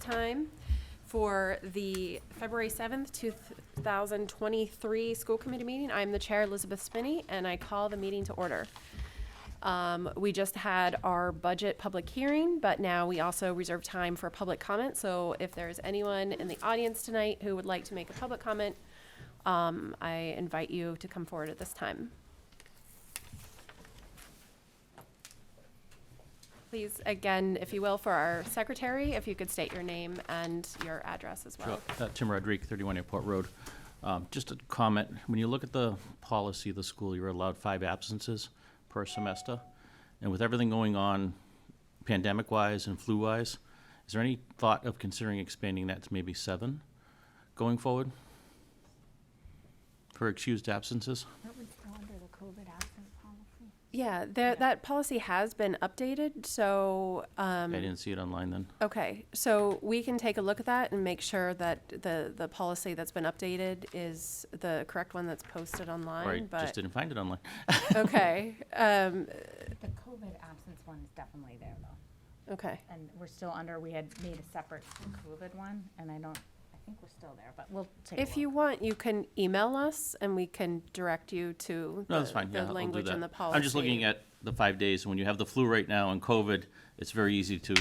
time for the February 7th, 2023 school committee meeting. I'm the chair, Elizabeth Spinney, and I call the meeting to order. We just had our budget public hearing, but now we also reserve time for public comment. So if there's anyone in the audience tonight who would like to make a public comment, I invite you to come forward at this time. Please, again, if you will, for our secretary, if you could state your name and your address as well. Sure. Tim Rodrigue, 31 Airport Road. Just a comment, when you look at the policy of the school, you're allowed 5 absences per semester. And with everything going on pandemic-wise and flu-wise, is there any thought of considering expanding that to maybe 7 going forward for excused absences? That would fall under the COVID absence policy. Yeah, that policy has been updated, so, I didn't see it online then. okay, so we can take a look at that and make sure that the policy that's been updated is the correct one that's posted online, Right, but, just didn't find it online. okay, The COVID absence one is definitely there though. okay. And we're still under, we had made a separate COVID one, and I think we're still there, but we'll take a look. If you want, you can email us and we can direct you to No, that's fine, yeah, the I'll do language in the that. policy. I'm just looking at the 5 days, and when you have the flu right now and COVID, it's very easy to,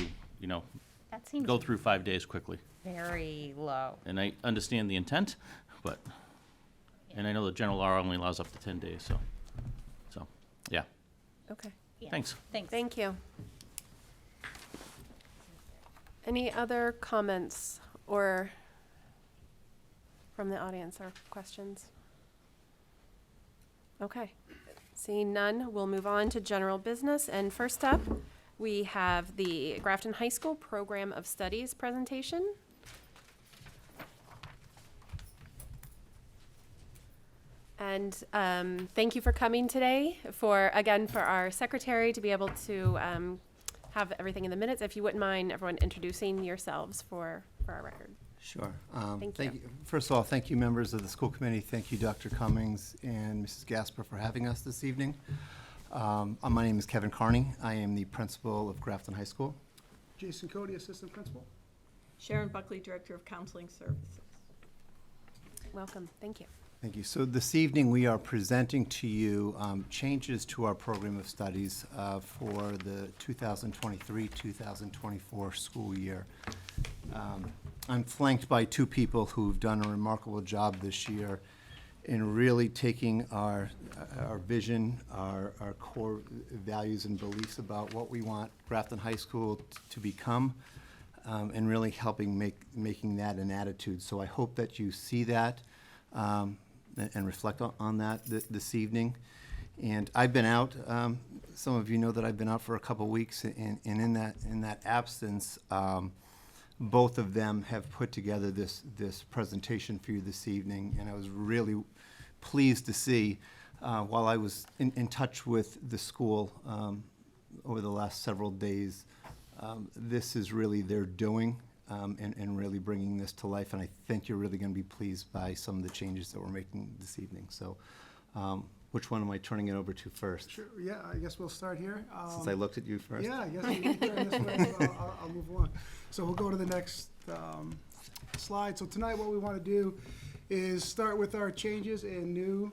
That seems go through 5 days quickly. very low. And I understand the intent, but, and I know the general law only allows up to 10 days, so, yeah, Okay, Yeah. thanks. Thanks. thank you. Any other comments or from the audience or questions? Okay, seeing none, we'll move on to general business. And first up, we have the Grafton High School Program of Studies presentation. And thank you for coming today, for our secretary to be able to have everything in the minutes. If you wouldn't mind, everyone introducing yourselves for our record. Sure. Thank you. First of all, thank you, members of the school committee. Thank you, Dr. Cummings and Mrs. Gasper, for having us this evening. My name is Kevin Carney. I am the principal of Grafton High School. Jason Cody, Assistant Principal. Sharon Buckley, Director of Counseling Services. Welcome, thank you. Thank you. So this evening, we are presenting to you changes to our program of studies for the 2023-2024 school year. I'm flanked by 2 people who've done a remarkable job this year in really taking our vision, our core values and beliefs about what we want Grafton High School to become, and really helping making that an attitude. So I hope that you see that and reflect on that this evening. And I've been out. Some of you know that I've been out for a couple weeks, and in that absence, both of them have put together this presentation for you this evening, and I was really pleased to see, while I was in touch with the school over the last several days, this is really their doing, and really bringing this to life, and I think you're really going to be pleased by some of the changes that we're making this evening. So which one am I turning it over to first? Sure, yeah, I guess we'll start here. Since I looked at you first. Yeah, I guess you turn this way, so I'll move along. So we'll go to the next slide. So tonight what we want to do is start with our changes and new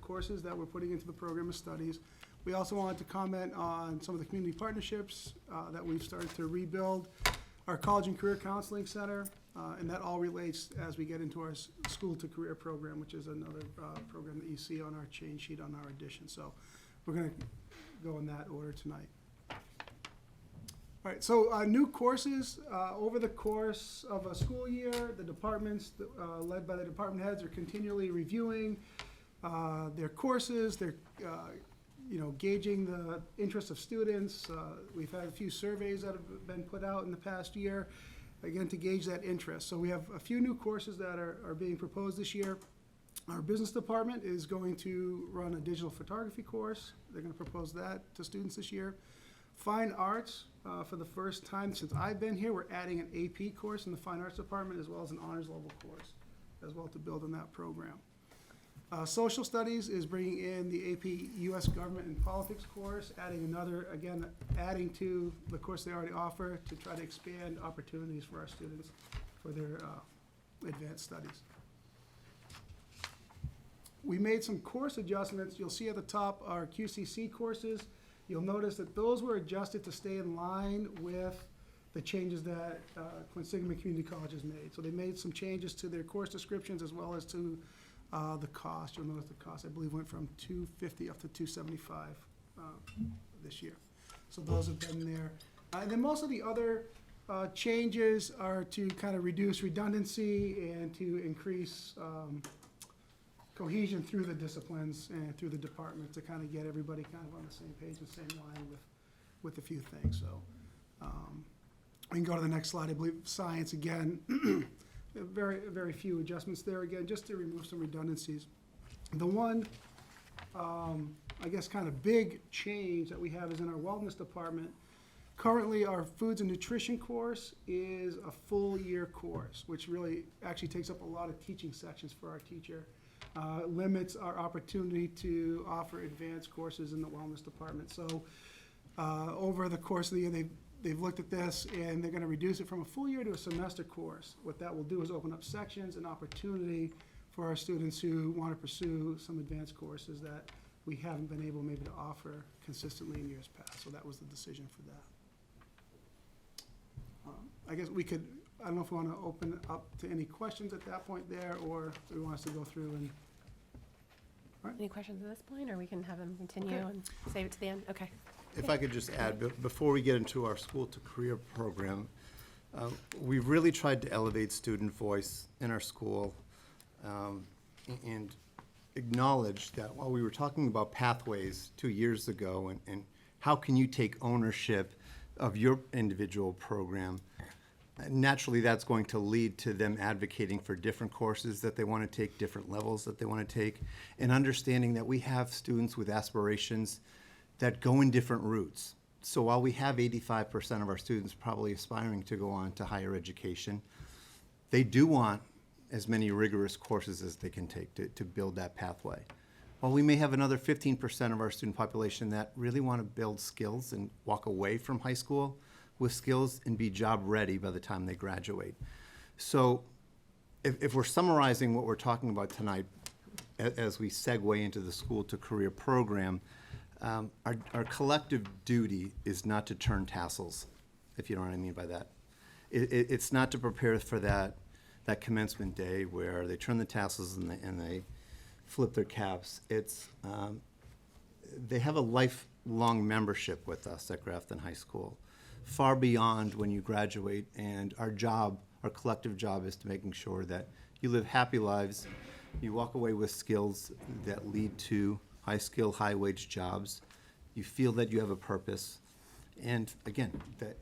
courses that we're putting into the program of studies. We also wanted to comment on some of the community partnerships that we've started to rebuild, our College and Career Counseling Center, and that all relates as we get into our School to Career program, which is another program that you see on our change sheet on our edition. So we're going to go in that order tonight. All right, so new courses over the course of a school year, the departments led by the department heads are continually reviewing their courses. They're gauging the interest of students. We've had a few surveys that have been put out in the past year, again, to gauge that interest. So we have a few new courses that are being proposed this year. Our business department is going to run a digital photography course. They're going to propose that to students this year. Fine arts, for the first time since I've been here, we're adding an AP course in the fine arts department as well as an honors level course as well to build on that program. Social Studies is bringing in the AP US Government and Politics course, adding another, again, adding to the course they already offer to try to expand opportunities for our students for their advanced studies. We made some course adjustments. You'll see at the top our QCC courses. You'll notice that those were adjusted to stay in line with the changes that Quinsigamond Community College has made. So they made some changes to their course descriptions as well as to the cost. You'll notice the cost, I believe, went from $250 up to $275 this year. So those have been there. And then most of the other changes are to kind of reduce redundancy and to increase cohesion through the disciplines and through the department to kind of get everybody kind of on the same page and same line with a few things. So we can go to the next slide. I believe science again. Very, very few adjustments there again, just to remove some redundancies. The one, I guess, kind of big change that we have is in our wellness department. Currently, our foods and nutrition course is a full year course, which really actually takes up a lot of teaching sections for our teacher. Limits our opportunity to offer advanced courses in the wellness department. So over the course of the year, they've looked at this and they're going to reduce it from a full year to a semester course. What that will do is open up sections and opportunity for our students who want to pursue some advanced courses that we haven't been able maybe to offer consistently in years past. So that was the decision for that. I guess we could, I don't know if we want to open it up to any questions at that point there, or do we want us to go through and, Any questions at this point, or we can have them continue Okay. and save it to the end? Okay. If I could just add, before we get into our school to career program, we've really tried to elevate student voice in our school and acknowledge that while we were talking about pathways 2 years ago and how can you take ownership of your individual program, naturally that's going to lead to them advocating for different courses that they want to take, different levels that they want to take, and understanding that we have students with aspirations that go in different routes. So while we have 85% of our students probably aspiring to go on to higher education, they do want as many rigorous courses as they can take to build that pathway. While we may have another 15% of our student population that really want to build skills and walk away from high school with skills and be job ready by the time they graduate. So if we're summarizing what we're talking about tonight as we segue into the school to career program, our collective duty is not to turn tassels, if you know what I mean by that. It's not to prepare for that commencement day where they turn the tassels and they flip their caps. It's they have a lifelong membership with us at Grafton High School, far beyond when you graduate. And our collective job is to making sure that you live happy lives, you walk away with skills that lead to high-skill, high-wage jobs. You feel that you have a purpose, and again, that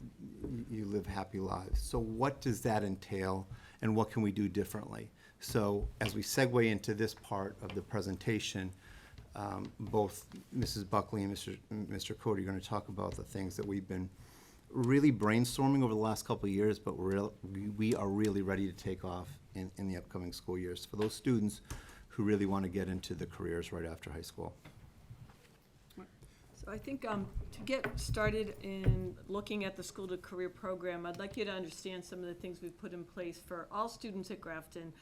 you live happy lives. So what does that entail, and what can we do differently? So as we segue into this part of the presentation, both Mrs. Buckley and Mr. Cody are going to talk about the things that we've been really brainstorming over the last couple of years, but we are really ready to take off in the upcoming school years for those students who really want to get into the careers right after high school. So I think to get started in looking at the school to career program, I'd like you to understand some of the things we've put in place for all students at Grafton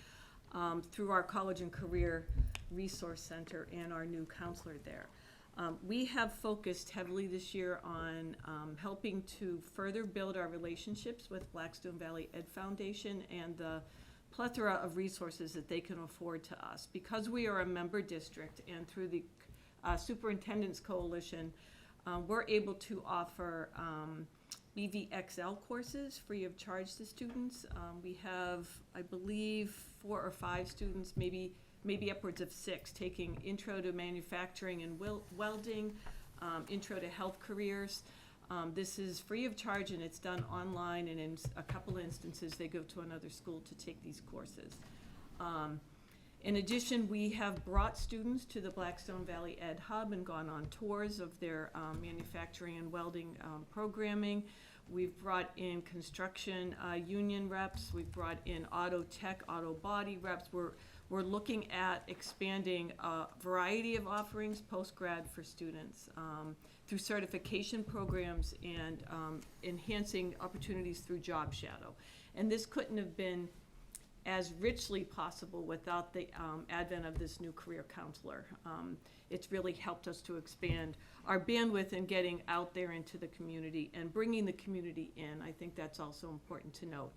through our College and Career Resource Center and our new counselor there. We have focused heavily this year on helping to further build our relationships with Blackstone Valley Ed Foundation and the plethora of resources that they can afford to us. Because we are a member district and through the Superintendent's Coalition, we're able to offer EVXL courses free of charge to students. We have, I believe, 4 or 5 students, maybe upwards of 6, taking Intro to Manufacturing and Welding, Intro to Health Careers. This is free of charge and it's done online, and in a couple instances they go to another school to take these courses. In addition, we have brought students to the Blackstone Valley Ed Hub and gone on tours of their manufacturing and welding programming. We've brought in construction union reps. We've brought in auto tech, auto body reps. We're we're looking at expanding a variety of offerings post-grad for students through certification programs and enhancing opportunities through Job Shadow. And this couldn't have been as richly possible without the advent of this new career counselor. It's really helped us to expand our bandwidth in getting out there into the community and bringing the community in. I think that's also important to note.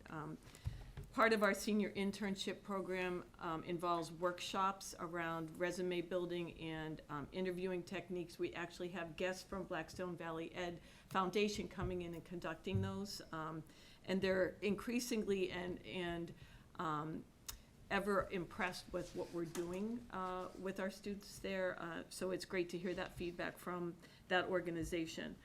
Part of our senior internship program involves workshops around resume building and interviewing techniques. We actually have guests from Blackstone Valley Ed Foundation coming in and conducting those. And they're increasingly and ever impressed with what we're doing with our students there. So it's great to hear that feedback from that organization.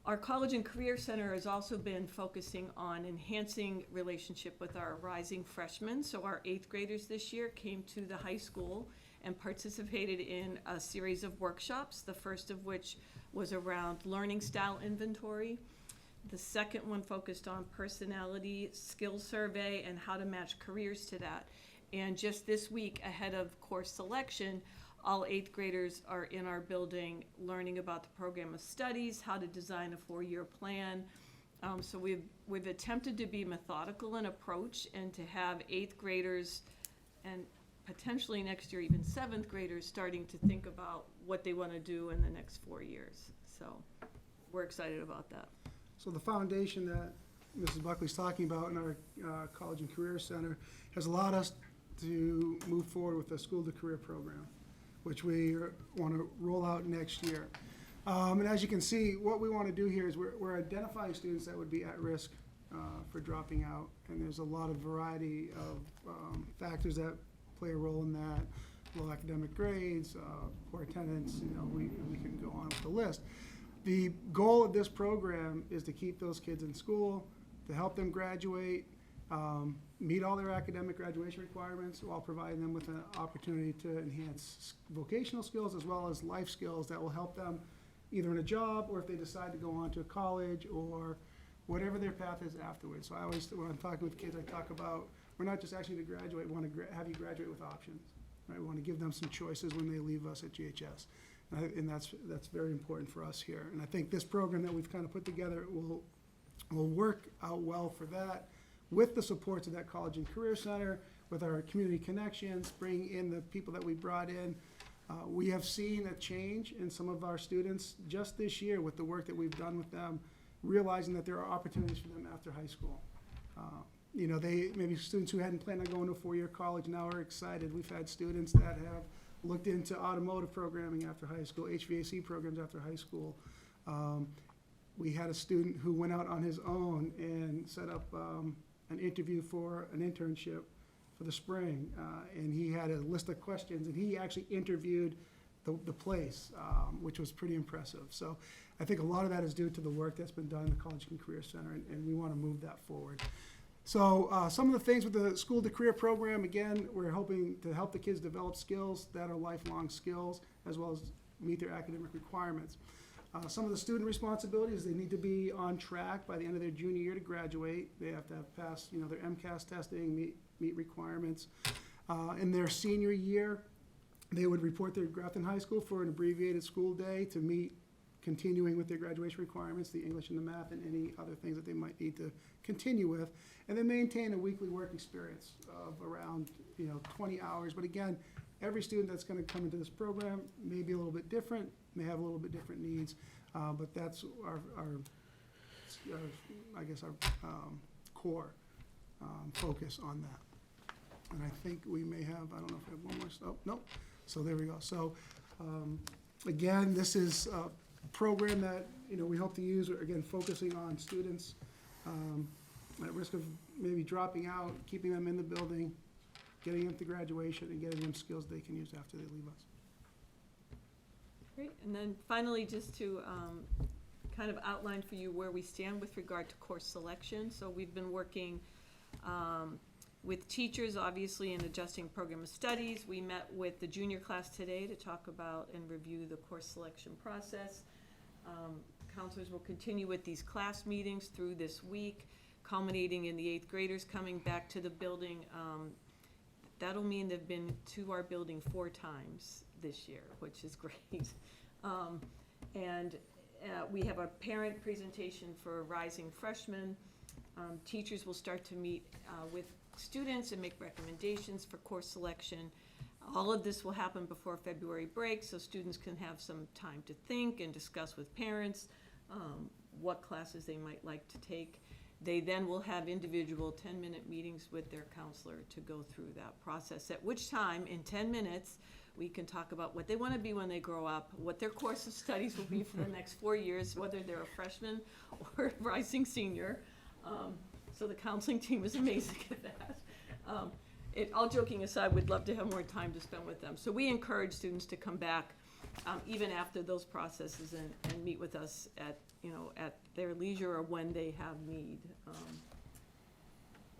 Our College and Career Center has also been focusing on enhancing relationship with our rising freshmen. So our 8th graders this year came to the high school and participated in a series of workshops, the first of which was around learning style inventory. The second one focused on personality skills survey and how to match careers to that. And just this week, ahead of course selection, all 8th graders are in our building learning about the program of studies, how to design a 4-year plan. So we've attempted to be methodical in approach and to have 8th graders and potentially next year even 7th graders starting to think about what they want to do in the next 4 years. So we're excited about that. So the foundation that Mrs. Buckley's talking about in our College and Career Center has allowed us to move forward with the School to Career program, which we want to roll out next year. And as you can see, what we want to do here is we're identifying students that would be at risk for dropping out. And there's a lot of variety of factors that play a role in that. Low academic grades, poor attendance, we can go on with the list. The goal of this program is to keep those kids in school, to help them graduate, meet all their academic graduation requirements while providing them with an opportunity to enhance vocational skills as well as life skills that will help them either in a job or if they decide to go on to a college or whatever their path is afterwards. So I always, when I'm talking with kids, I talk about we're not just asking you to graduate, we want to have you graduate with options. Right? We want to give them some choices when they leave us at GHS. And that's very important for us here. And I think this program that we've kind of put together will work out well for that, with the supports of that College and Career Center, with our community connections, bring in the people that we brought in. We have seen a change in some of our students just this year with the work that we've done with them, realizing that there are opportunities for them after high school. Maybe students who hadn't planned on going to a 4-year college now are excited. We've had students that have looked into automotive programming after high school, HVAC programs after high school. We had a student who went out on his own and set up an interview for an internship for the spring. And he had a list of questions, and he actually interviewed the place, which was pretty impressive. So I think a lot of that is due to the work that's been done in the College and Career Center, and we want to move that forward. So some of the things with the School to Career program, again, we're hoping to help the kids develop skills that are lifelong skills, as well as meet their academic requirements. Some of the student responsibilities, they need to be on track by the end of their junior year to graduate. They have to have passed, their MCAS testing, meet requirements. In their senior year, they would report to Grafton High School for an abbreviated school day to meet continuing with their graduation requirements, the English and the math, and any other things that they might need to continue with, and then maintain a weekly work experience of around 20 hours. But again, every student that's going to come into this program may be a little bit different, may have a little bit different needs, but that's our core focus on that. And I think we may have, I don't know if we have one more, oh, no. So there we go. So again, this is a program that, we hope to use, again, focusing on students at risk of maybe dropping out, keeping them in the building, getting them to graduation, and getting them skills they can use after they leave us. Great, and then finally, just to kind of outline for you where we stand with regard to course selection. So we've been working with teachers, obviously, in adjusting program of studies. We met with the junior class today to talk about and review the course selection process. Counselors will continue with these class meetings through this week, culminating in the 8th graders coming back to the building that'll mean they've been to our building 4 times this year, which is great. And we have a parent presentation for rising freshmen. Teachers will start to meet with students and make recommendations for course selection. All of this will happen before February break, so students can have some time to think and discuss with parents what classes they might like to take. They then will have individual 10-minute meetings with their counselor to go through that process, at which time, in 10 minutes, we can talk about what they want to be when they grow up, what their course of studies will be for the next 4 years, whether they're a freshman or a rising senior. So the counseling team is amazing at that. All joking aside, we'd love to have more time to spend with them. So we encourage students to come back even after those processes and meet with us at their leisure or when they have need.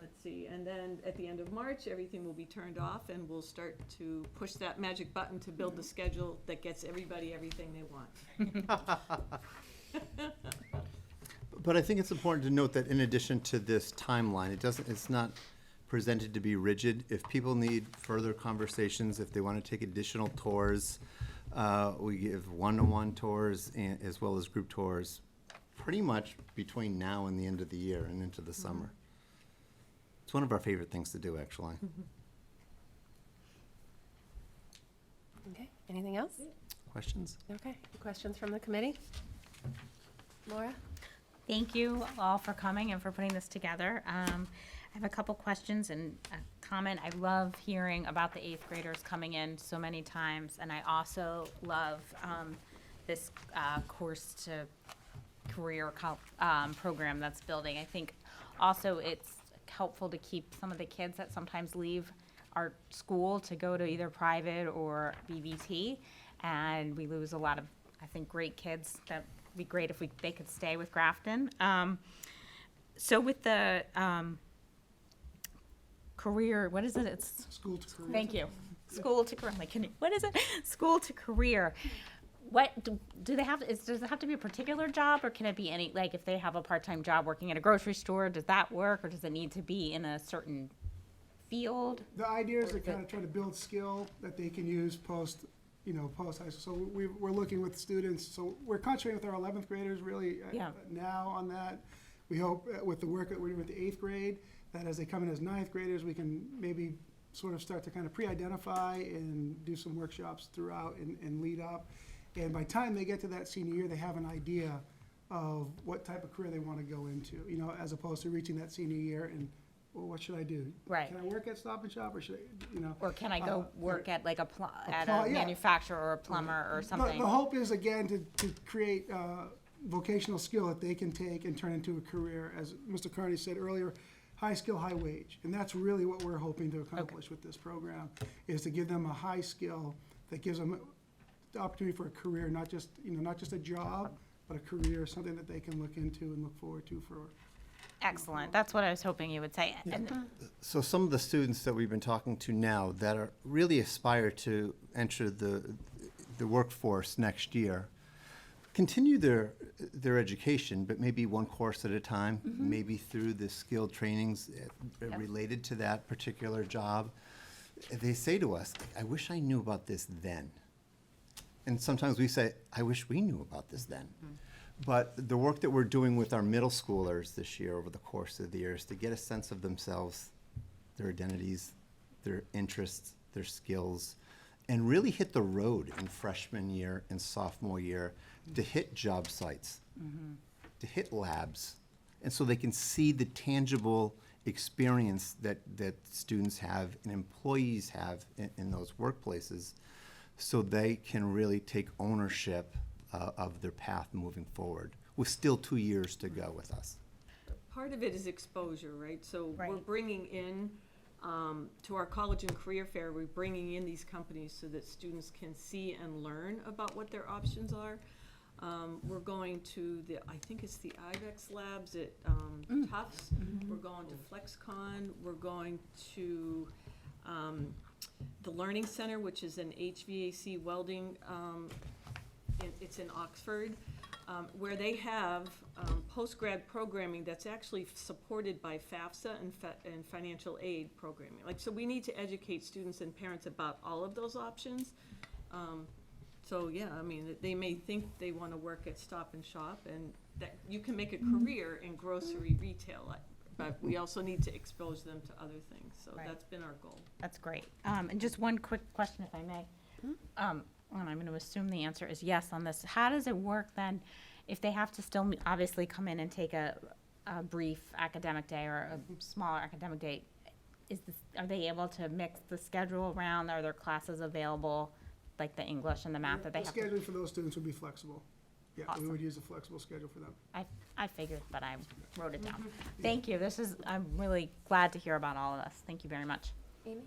Let's see, and then at the end of March, everything will be turned off and we'll start to push that magic button to build the schedule that gets everybody everything they want. But I think it's important to note that in addition to this timeline, it's not presented to be rigid. If people need further conversations, if they want to take additional tours, we give one-to-one tours as well as group tours pretty much between now and the end of the year and into the summer. It's one of our favorite things to do, actually. Okay, anything else? Questions? Okay, questions from the committee? Laura? Thank you all for coming and for putting this together. I have a couple questions and a comment. I love hearing about the 8th graders coming in so many times, and I also love this course to career program that's building. I think also it's helpful to keep some of the kids that sometimes leave our school to go to either private or BVT, and we lose a lot of, I think, great kids. That would be great if they could stay with Grafton. So with the career, what is it? It's School to career. thank you. School to career. What is it? School to career. What do they have? Does it have to be a particular job, or can it be any? Like if they have a part-time job working at a grocery store, does that work, or does it need to be in a certain field? The idea is to kind of try to build skill that they can use post high school. So we're looking with students, so we're concentrating with our 11th graders really now on that. We hope with the work that we're doing with the 8th grade, that as they come in as 9th graders, we can maybe sort of start to kind of pre-identify and do some workshops throughout and lead up. And by the time they get to that senior year, they have an idea of what type of career they want to go into, as opposed to reaching that senior year and, well, what should I do? Right. Can I work at Stop and Shop, or should I, Or can I go work at like a yeah. manufacturer or a plumber or something? The hope is, again, to create vocational skill that they can take and turn into a career, as Mr. Carney said earlier, high skill, high wage. And that's really what we're hoping to accomplish with this program, is to give them a high skill that gives them the opportunity for a career, not just a job, but a career, something that they can look into and look forward to for. Excellent. That's what I was hoping you would say. And So some of the students that we've been talking to now that are really aspire to enter the workforce next year, continue their education, but maybe one course at a time, maybe through the skilled trainings related to that particular job. They say to us, I wish I knew about this then. And sometimes we say, I wish we knew about this then. But the work that we're doing with our middle schoolers this year over the course of the year is to get a sense of themselves, their identities, their interests, their skills, and really hit the road in freshman year and sophomore year to hit job sites, to hit labs, and so they can see the tangible experience that students have and employees have in those workplaces, so they can really take ownership of their path moving forward, with still 2 years to go with us. Part of it is exposure, right? So we're Right. bringing in, to our college and career fair, we're bringing in these companies so that students can see and learn about what their options are. We're going to I think it's the IVEX labs at Tufts. We're going to FlexCon. We're going to the Learning Center, which is an HVAC welding, it's in Oxford. where they have post-grad programming that's actually supported by FAFSA and financial aid programming. Like, so we need to educate students and parents about all of those options. So, yeah, I mean, they may think they want to work at Stop and Shop, and that you can make a career in grocery retail, but we also need to expose them to other things. So Right. that's been our goal. That's great. And just one quick question, if I may. And I'm going to assume the answer is yes on this. How does it work then if they have to still obviously come in and take a brief academic day or a smaller academic day? Are they able to mix the schedule around? Are there classes available, like the English and the math that they The have to? scheduling for those students would be flexible. Yeah, we Awesome. would use a flexible schedule for them. I figured, but I wrote it down. Thank you. I'm really glad to hear about all of this. Thank you very much. Amy?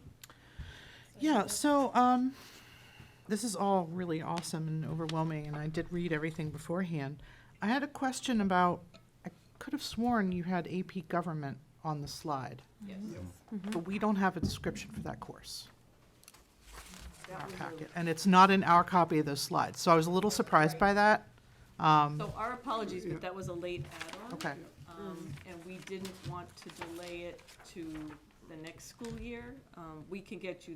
Yeah, so this is all really awesome and overwhelming, and I did read everything beforehand. I had a question about, I could have sworn you had AP Government on the slide, Yes. but we don't have a description for that course in That our was packet, and it's not in our copy of those slides, so I was a little surprised by that. So our apologies, but that was a late add-on. Okay, And we didn't want to delay it to the next school year. We can get you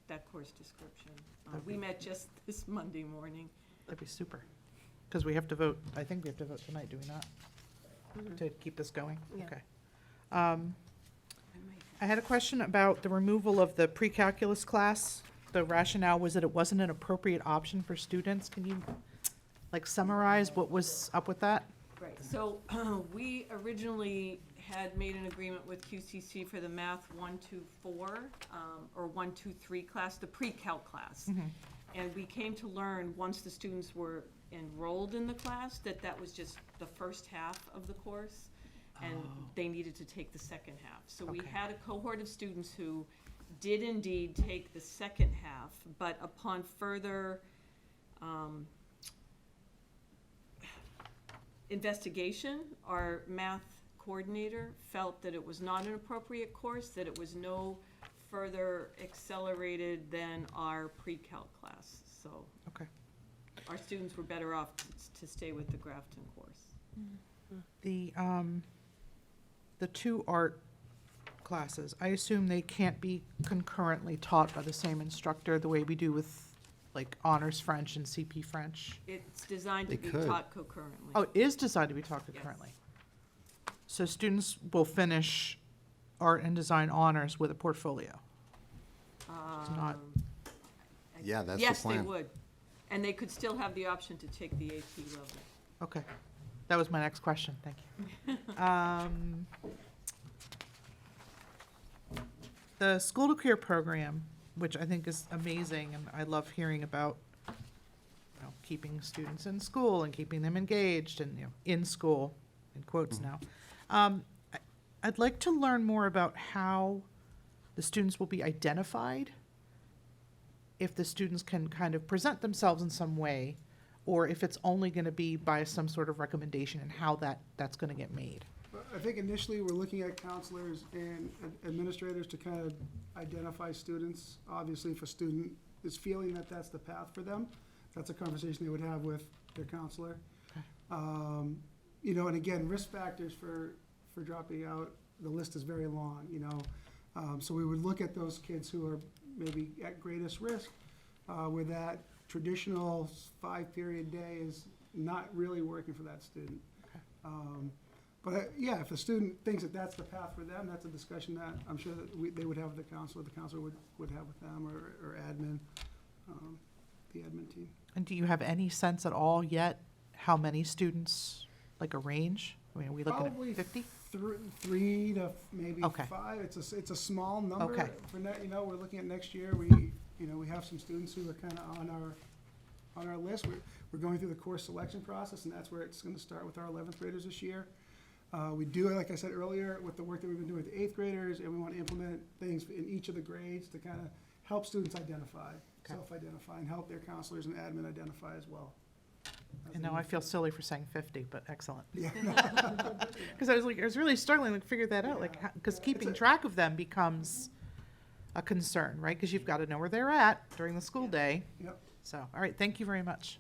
that course description. We met just this Monday morning. that'd be super, because we have to vote, I think we have to vote tonight, do we not? To keep this going? Yeah. Okay. I had a question about the removal of the pre-calculus class. The rationale was that it wasn't an appropriate option for students. Can you, like, summarize what was up with that? Right, so we originally had made an agreement with QCC for the math 1, 2, 4, or 1, 2, 3 class, the pre-calc class. And we came to learn, once the students were enrolled in the class, that that was just the first half of the course, and they needed to take the second half. So we Okay. had a cohort of students who did indeed take the second half, but upon further investigation, our math coordinator felt that it was not an appropriate course, that it was no further accelerated than our pre-calc class. So Okay. our students were better off to stay with the Grafton course. The two art classes, I assume they can't be concurrently taught by the same instructor the way we do with, like, honors French and CP French? It's designed to They be could. taught concurrently. Oh, it is designed to be taught Yes. concurrently. So students will finish art and design honors with a portfolio. not- Yeah, that's the Yes, they plan. would. And they could still have the option to take the AP level. Okay, that was my next question, thank you. The School to Career program, which I think is amazing, and I love hearing about, you know, keeping students in school and keeping them engaged and, you know, in school, in quotes now. I'd like to learn more about how the students will be identified, if the students can kind of present themselves in some way, or if it's only gonna be by some sort of recommendation and how that's gonna get made. I think initially, we're looking at counselors and administrators to kind of identify students. Obviously, if a student is feeling that that's the path for them, that's a conversation they would have with their counselor. You know, and again, risk factors for dropping out, the list is very long, you know. So we would look at those kids who are maybe at greatest risk, where that traditional 5-period day is not really working for that student. But yeah, if the student thinks that that's the path for them, that's a discussion that I'm sure that they would have with the counselor would have with them, or admin, the admin team. And do you have any sense at all yet how many students, like a range? I mean, are we looking Probably at 50? 3 to maybe Okay. 5. It's a small number. Okay. For you know, we're looking at next year. We have some students who are kind of on our list. We're going through the course selection process, and that's where it's going to start with our 11th graders this year. We do, like I said earlier, with the work that we've been doing with the 8th graders, and we want to implement things in each of the grades to kind of help students identify, self-identify, and help their counselors and admin identify as well. And now I feel silly for saying 50, but excellent. Yeah. Because I was really struggling to figure that out, like, because keeping track of them becomes a concern, right? Because you've got to know where they're at during the school day. Yep. So, all right, thank you very much.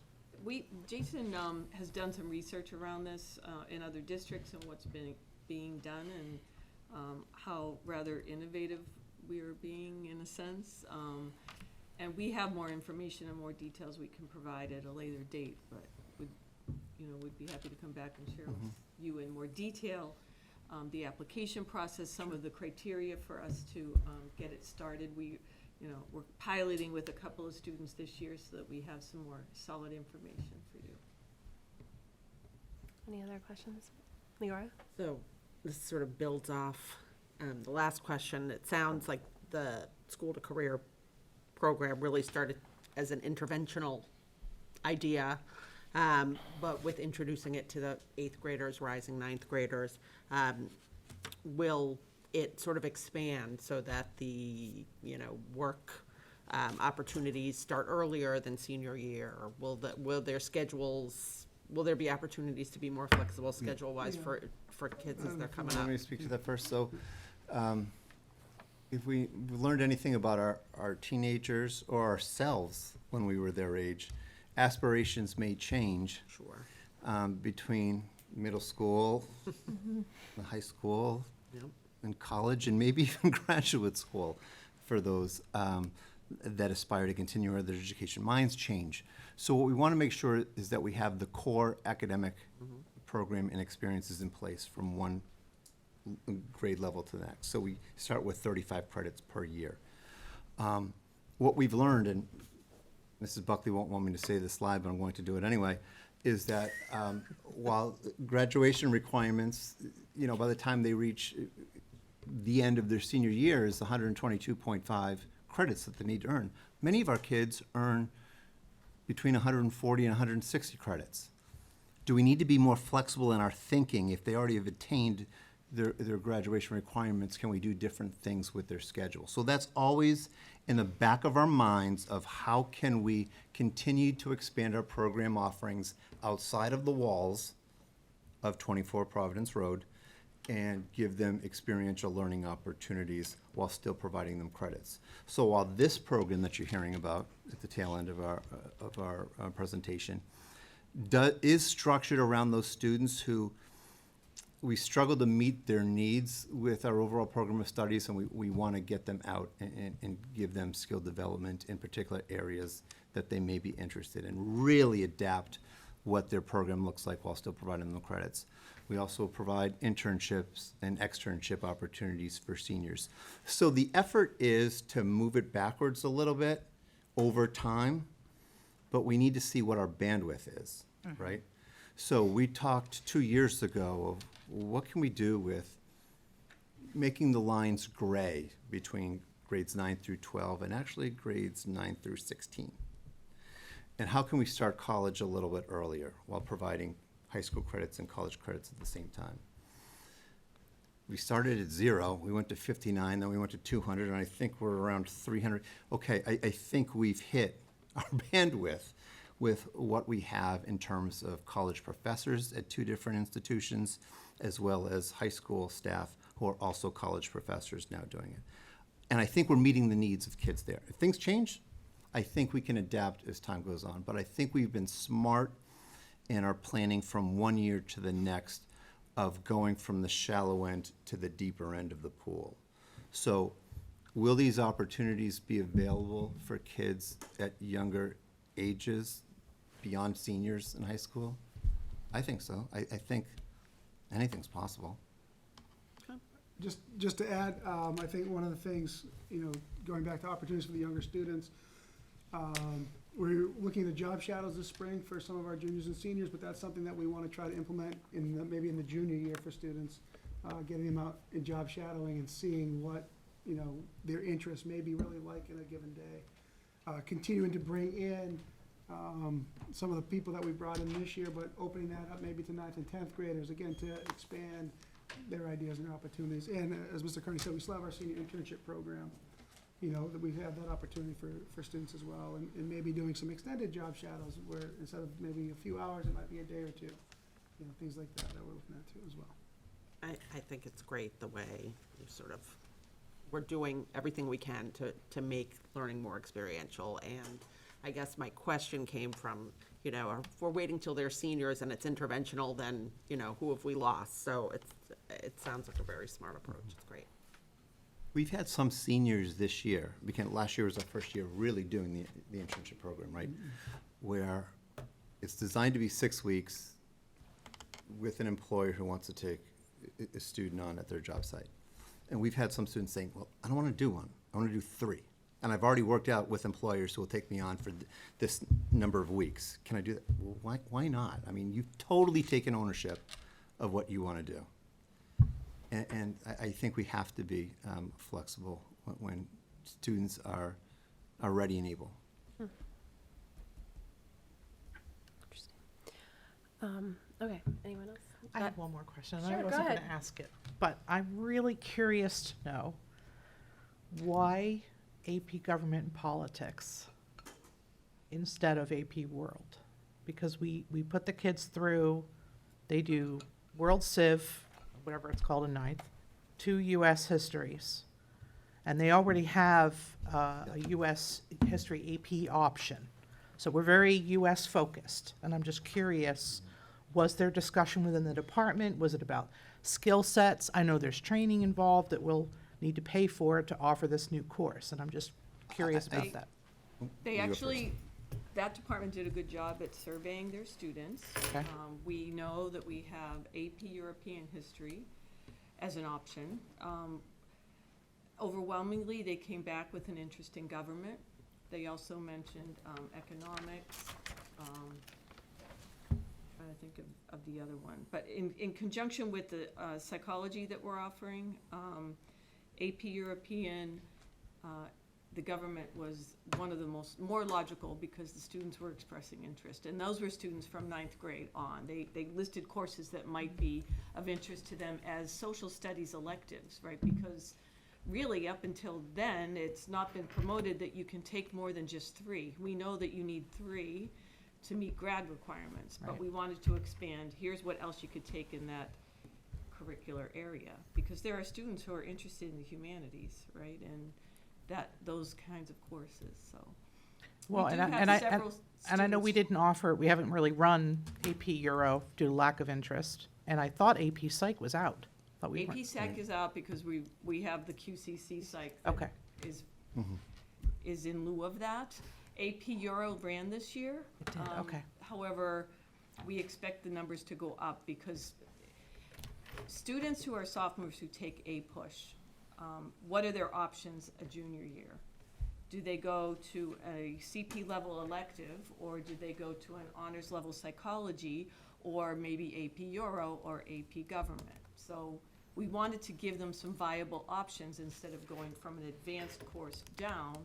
Jason has done some research around this in other districts and what's been being done, and how rather innovative we are being in a sense. And we have more information and more details we can provide at a later date, but we'd be happy to come back and share with you in more detail the application process, some of the criteria for us to get it started. We're piloting with a couple of students this year so that we have some more solid information for you. Any other questions? Leora? So this sort of builds off the last question. It sounds like the school to career program really started as an interventional idea, but with introducing it to the 8th graders, rising 9th graders, will it sort of expand so that the, work opportunities start earlier than senior year? Or will there be opportunities to be more flexible schedule-wise for kids as they're coming Let up? me speak to that first. So, if we learned anything about our teenagers or ourselves when we were their age, aspirations may change Sure. between middle school, the high school, Yep. and college, and maybe even graduate school for those that aspire to continue their education. Minds change. So what we want to make sure is that we have the core academic program and experiences in place from one grade level to the next. So we start with 35 credits per year. What we've learned, and Mrs. Buckley won't want me to say this live, but I'm going to do it anyway, is that while graduation requirements, by the time they reach the end of their senior year is 122.5 credits that they need to earn. Many of our kids earn between 140 and 160 credits. Do we need to be more flexible in our thinking? If they already have attained their graduation requirements, can we do different things with their schedule? So that's always in the back of our minds of how can we continue to expand our program offerings outside of the walls of 24 Providence Road and give them experiential learning opportunities while still providing them credits. So while this program that you're hearing about at the tail end of our presentation is structured around those students who we struggle to meet their needs with our overall program of studies, and we want to get them out and give them skill development in particular areas that they may be interested in, really adapt what their program looks like while still providing them credits. We also provide internships and externship opportunities for seniors. So the effort is to move it backwards a little bit over time, but we need to see what our bandwidth is, right? So we talked 2 years ago of what can we do with making the lines gray between grades 9 through 12 and actually grades 9 through 16. And how can we start college a little bit earlier while providing high school credits and college credits at the same time? We started at 0, we went to 59, then we went to 200, and I think we're around 300. Okay, I think we've hit our bandwidth with what we have in terms of college professors at 2 different institutions, as well as high school staff who are also college professors now doing it. And I think we're meeting the needs of kids there. If things change, I think we can adapt as time goes on. But I think we've been smart in our planning from one year to the next of going from the shallow end to the deeper end of the pool. So will these opportunities be available for kids at younger ages beyond seniors in high school? I think so. I think anything's possible. Just to add, I think one of the things, going back to opportunities for the younger students, we're looking at the job shadows this spring for some of our juniors and seniors, but that's something that we want to try to implement maybe in the junior year for students, getting them out in job shadowing and seeing what, their interests may be really like in a given day. Continuing to bring in some of the people that we brought in this year, but opening that up maybe to 9th and 10th graders, again, to expand their ideas and their opportunities. And as Mr. Kearney said, we still have our senior internship program, that we have that opportunity for students as well, and maybe doing some extended job shadows where instead of maybe a few hours, it might be a day or two, things like that we're looking at too as well. I think it's great the way we're doing everything we can to make learning more experiential, and I guess my question came from, you know, if we're waiting till they're seniors and it's interventional, then, you know, who have we lost? So it sounds like a very smart approach. It's great. We've had some seniors this year, last year was our first year really doing the internship program, right? Where it's designed to be 6 weeks with an employer who wants to take a student on at their job site. And we've had some students saying, well, I don't want to do one, I want to do 3. And I've already worked out with employers who will take me on for this number of weeks. Can I do that? Well, why not? I mean, you've totally taken ownership of what you want to do. And I think we have to be flexible when students are ready and able. Okay, anyone else? I have one more question, and Sure, I go wasn't gonna ahead. ask it, but I'm really curious to know why AP Government and Politics instead of AP World? Because we put the kids through, they do World Civ, whatever it's called in ninth, 2 US histories, and they already have a US history AP option. So we're very US focused, and I'm just curious, was there discussion within the department? Was it about skill sets? I know there's training involved that we'll need to pay for to offer this new course, and I'm just curious about that. They You go actually, that department did a good job at surveying their students. Okay. We know that we have AP European History as an option. Overwhelmingly, they came back with an interest in government. They also mentioned economics, trying to think of the other one. But in conjunction with the psychology that we're offering, AP European, the government was one of the more logical because the students were expressing interest. And those were students from 9th grade on. They listed courses that might be of interest to them as social studies electives, right? Because really, up until then, it's not been promoted that you can take more than just 3. We know that you need 3 to meet grad requirements, but Right. we wanted to expand, here's what else you could take in that curricular area. Because there are students who are interested in the humanities, right, and those kinds of courses, so. Well, We do and have I several know we students- didn't offer, we haven't really run AP Euro due to lack of interest, and I thought AP Psych was out. Thought we AP weren't- Sec is out because we have the QCC psych Okay. that is in lieu of that. AP Euro ran this year. It did, okay. However, we expect the numbers to go up because students who are sophomores who take A push, what are their options a junior year? Do they go to a CP level elective, or do they go to an honors level psychology, or maybe AP Euro or AP Government? So we wanted to give them some viable options instead of going from an advanced course down.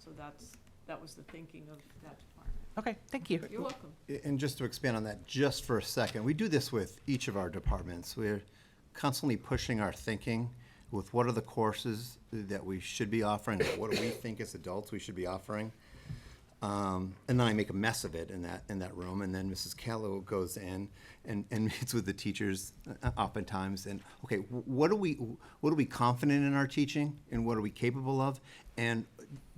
So that was the thinking of that department. Okay, thank you. You're welcome. And just to expand on that just for a second, we do this with each of our departments. We're constantly pushing our thinking with what are the courses that we should be offering, what do we think as adults we should be offering. And then I make a mess of it in that room, and then Mrs. Callow goes in and meets with the teachers oftentimes, and, okay, what are we confident in our teaching, and what are we capable of, and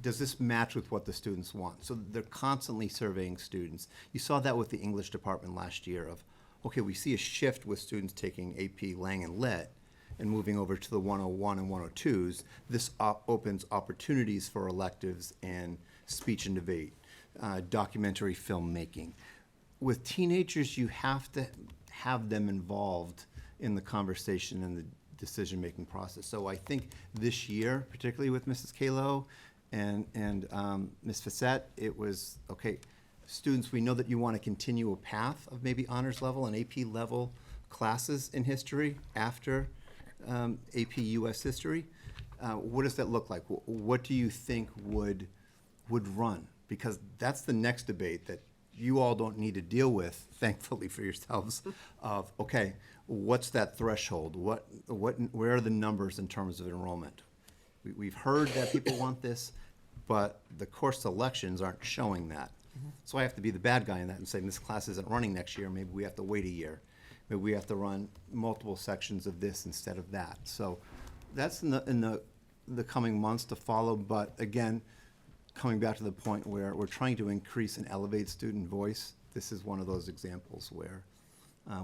does this match with what the students want? So they're constantly surveying students. You saw that with the English department last year of, okay, we see a shift with students taking AP Lang and Lit and moving over to the 101 and 102s. This opens opportunities for electives and speech and debate, documentary filmmaking. With teenagers, you have to have them involved in the conversation and the decision-making process. So I think this year, particularly with Mrs. Kalo and Ms. Facette, it was, okay, students, we know that you want to continue a path of maybe honors level and AP level classes in history after AP US history. What does that look like? What do you think would run? Because that's the next debate that you all don't need to deal with, thankfully for yourselves, of, okay, what's that threshold? Where are the numbers in terms of enrollment? We've heard that people want this, but the course selections aren't showing that. So I have to be the bad guy in that and say, this class isn't running next year, maybe we have to wait a year. Maybe we have to run multiple sections of this instead of that. So that's in the coming months to follow, but again, coming back to the point where we're trying to increase and elevate student voice. This is one of those examples where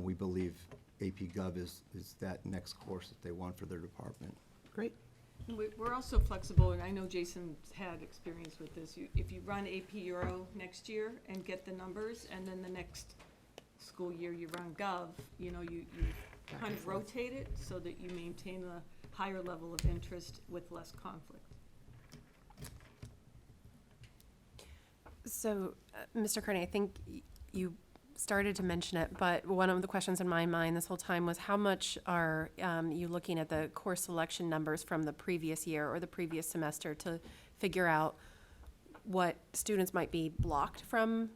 we believe AP Gov is that next course that they want for their department. Great. We're also flexible, and I know Jason's had experience with this. If you run AP Euro next year and get the numbers, and then the next school year you run Gov, you kind of rotate it so that you maintain a higher level of interest with less conflict. So, Mr. Kearney, I think you started to mention it, but one of the questions in my mind this whole time was how much are you looking at the course selection numbers from the previous year or the previous semester to figure out what students might be blocked from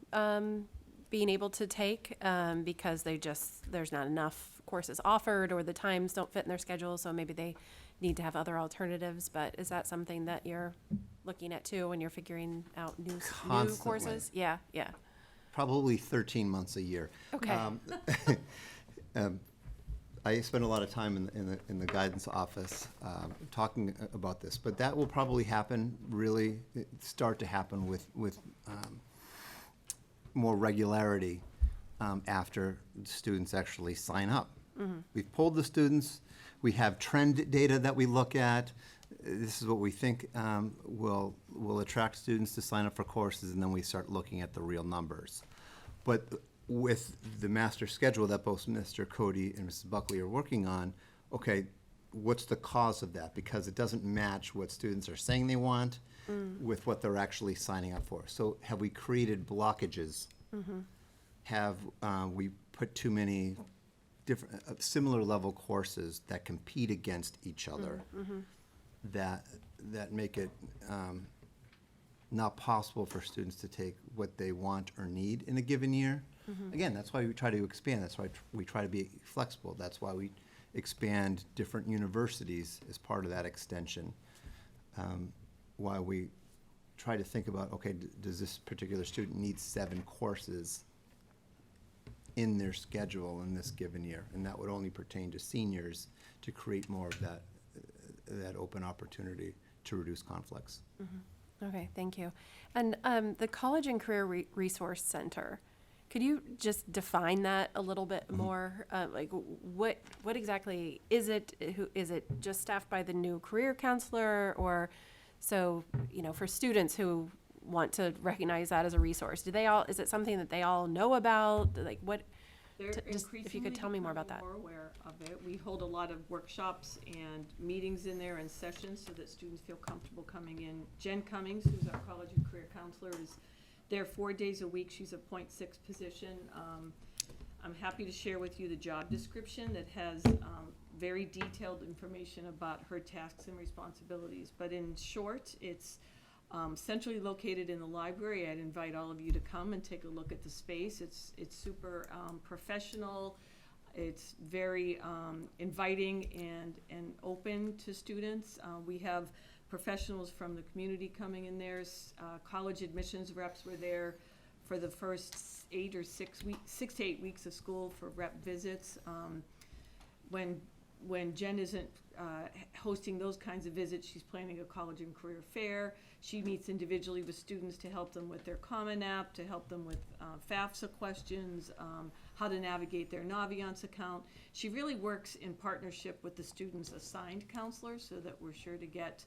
being able to take because there's not enough courses offered or the times don't fit in their schedule, so maybe they need to have other alternatives. But is that something that you're looking at too when you're figuring out new Constantly. courses? Yeah. Probably 13 months a year. Okay. I spend a lot of time in the guidance office talking about this, but that will probably start to happen with more regularity after students actually sign up. We've polled the students. We have trend data that we look at. This is what we think will attract students to sign up for courses, and then we start looking at the real numbers. But with the master schedule that both Mr. Cody and Mrs. Buckley are working on, okay, what's the cause of that? Because it doesn't match what students are saying they want with what they're actually signing up for. So have we created blockages? Have we put too many different similar level courses that compete against each other that make it not possible for students to take what they want or need in a given year? Again, that's why we try to expand. That's why we try to be flexible. That's why we expand different universities as part of that extension. Why we try to think about, okay, does this particular student need 7 courses in their schedule in this given year? And that would only pertain to seniors to create more of that open opportunity to reduce conflicts. Okay, thank you. And the College and Career Resource Center, could you just define that a little bit more? Like, what exactly is it? Is it just staffed by the new career counselor, or so for students who want to recognize that as a resource? Is it something that they all know about? Like, what? They're Just if you could increasingly tell me more about that. becoming more aware of it. We hold a lot of workshops and meetings in there and sessions so that students feel comfortable coming in. Jen Cummings, who's our college and career counselor, is there 4 days a week. She's a .6 position. I'm happy to share with you the job description that has very detailed information about her tasks and responsibilities. But in short, it's centrally located in the library. I'd invite all of you to come and take a look at the space. It's super professional. It's very inviting and open to students. We have professionals from the community coming in there. College admissions reps were there for the first 6 to 8 weeks of school for rep visits. When Jen isn't hosting those kinds of visits, she's planning a college and career fair. She meets individually with students to help them with their Common App, to help them with FAFSA questions, how to navigate their Naviance account. She really works in partnership with the students' assigned counselors so that we're sure to get,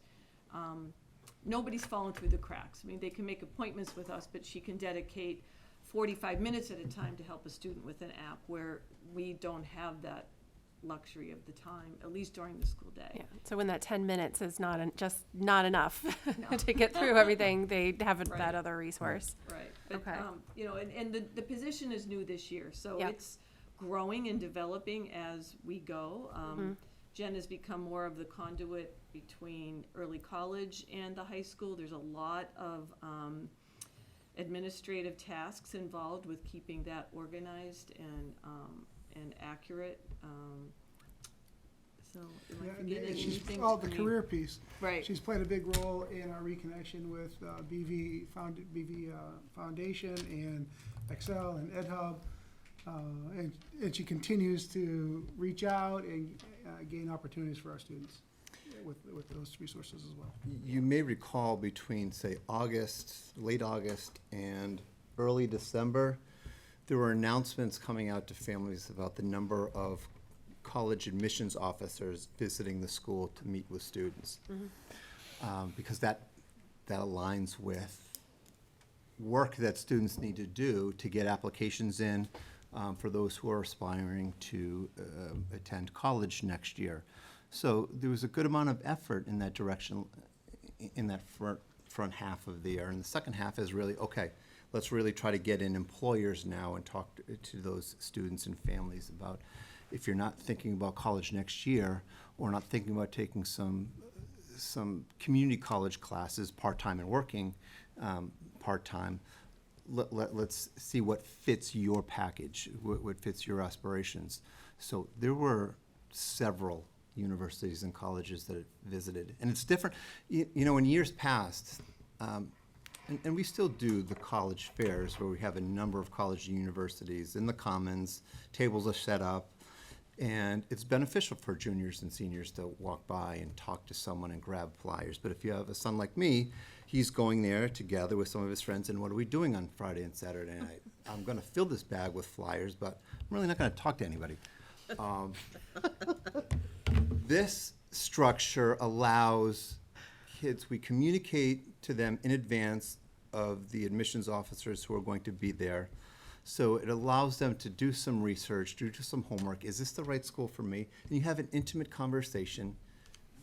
nobody's fallen through the cracks. I mean, they can make appointments with us, but she can dedicate 45 minutes at a time to help a student with an app where we don't have that luxury of the time, at least during the school day. Yeah. So when that 10 minutes is just not enough to get through everything, they have Right. that other resource. Right, but, Okay. and the position is new this year, so Yeah. it's growing and developing as we go. Jen has become more of the conduit between early college and the high school. There's a lot of administrative tasks involved with keeping that organized and accurate. So, am I Yeah, and forgetting she's, anything? the I mean, career piece. Right. She's played a big role in our reconnection with BV Foundation and Excel and EdHub. And she continues to reach out and gain opportunities for our students. with those resources as well. You may recall between, say, late August and early December, there were announcements coming out to families about the number of college admissions officers visiting the school to meet with students. Because that aligns with work that students need to do to get applications in for those who are aspiring to attend college next year. So there was a good amount of effort in that direction in that front half of the year. And the second half is really, okay, let's really try to get in employers now and talk to those students and families about if you're not thinking about college next year or not thinking about taking some community college classes, part-time and working part-time, let's see what fits your package, what fits your aspirations. So there were several universities and colleges that it visited. And it's different, you know, in years past, and we still do the college fairs where we have a number of college and universities in the commons, tables are set up, and it's beneficial for juniors and seniors to walk by and talk to someone and grab flyers. But if you have a son like me, he's going there to gather with some of his friends, and what are we doing on Friday and Saturday night? I'm gonna fill this bag with flyers, but I'm really not gonna talk to anybody. This structure allows kids, we communicate to them in advance of the admissions officers who are going to be there. So it allows them to do some research, do some homework. Is this the right school for me? And you have an intimate conversation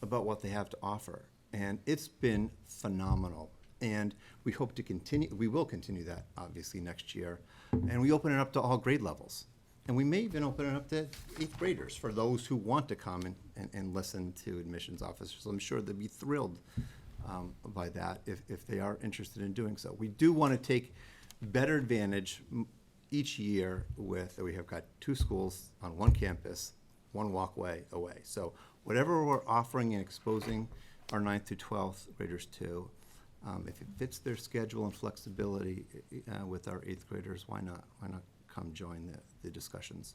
about what they have to offer. And it's been phenomenal. And we hope to continue, we will continue that obviously next year. And we open it up to all grade levels. And we may even open it up to 8th graders for those who want to come and listen to admissions officers. I'm sure they'd be thrilled by that if they are interested in doing so. We do want to take better advantage each year we have got 2 schools on 1 campus, 1 walkway away. So whatever we're offering and exposing our 9th through 12th graders to, if it fits their schedule and flexibility with our 8th graders, why not come join the discussions?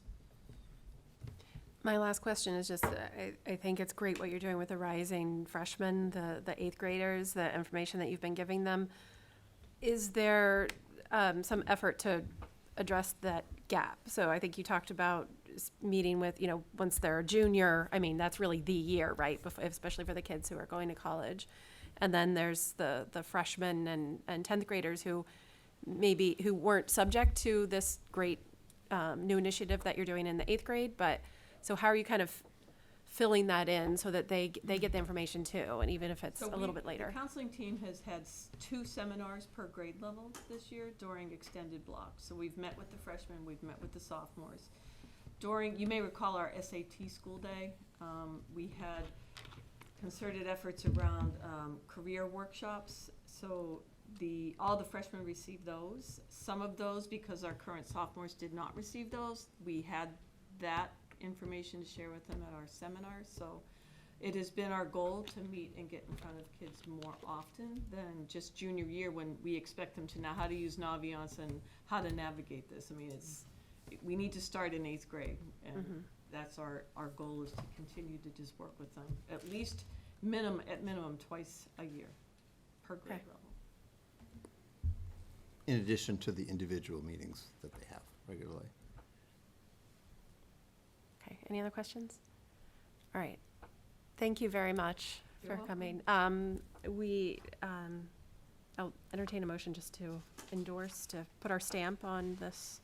My last question is just, I think it's great what you're doing with the rising freshmen, the 8th graders, the information that you've been giving them. Is there some effort to address that gap? So I think you talked about meeting with, once they're a junior, I mean, that's really the year, right? Especially for the kids who are going to college. And then there's the freshmen and 10th graders who weren't subject to this great new initiative that you're doing in the 8th grade, but so how are you kind of filling that in so that they get the information too, and even if it's a little bit later? The counseling team has had 2 seminars per grade level this year during extended blocks. So we've met with the freshmen, we've met with the sophomores. You may recall our SAT school day, we had concerted efforts around career workshops. So all the freshmen received those. Some of those, because our current sophomores did not receive those, we had that information to share with them at our seminars. So it has been our goal to meet and get in front of kids more often than just junior year, when we expect them to know how to use Naviance and how to navigate this. I mean, we need to start in 8th grade, and that's our goal, is to continue to just work with them at minimum twice a year per grade Okay. level. In addition to the individual meetings that they have regularly. Okay, any other questions? All right, thank you very much You're for welcome. coming. I'll entertain a motion just to endorse, to put our stamp on this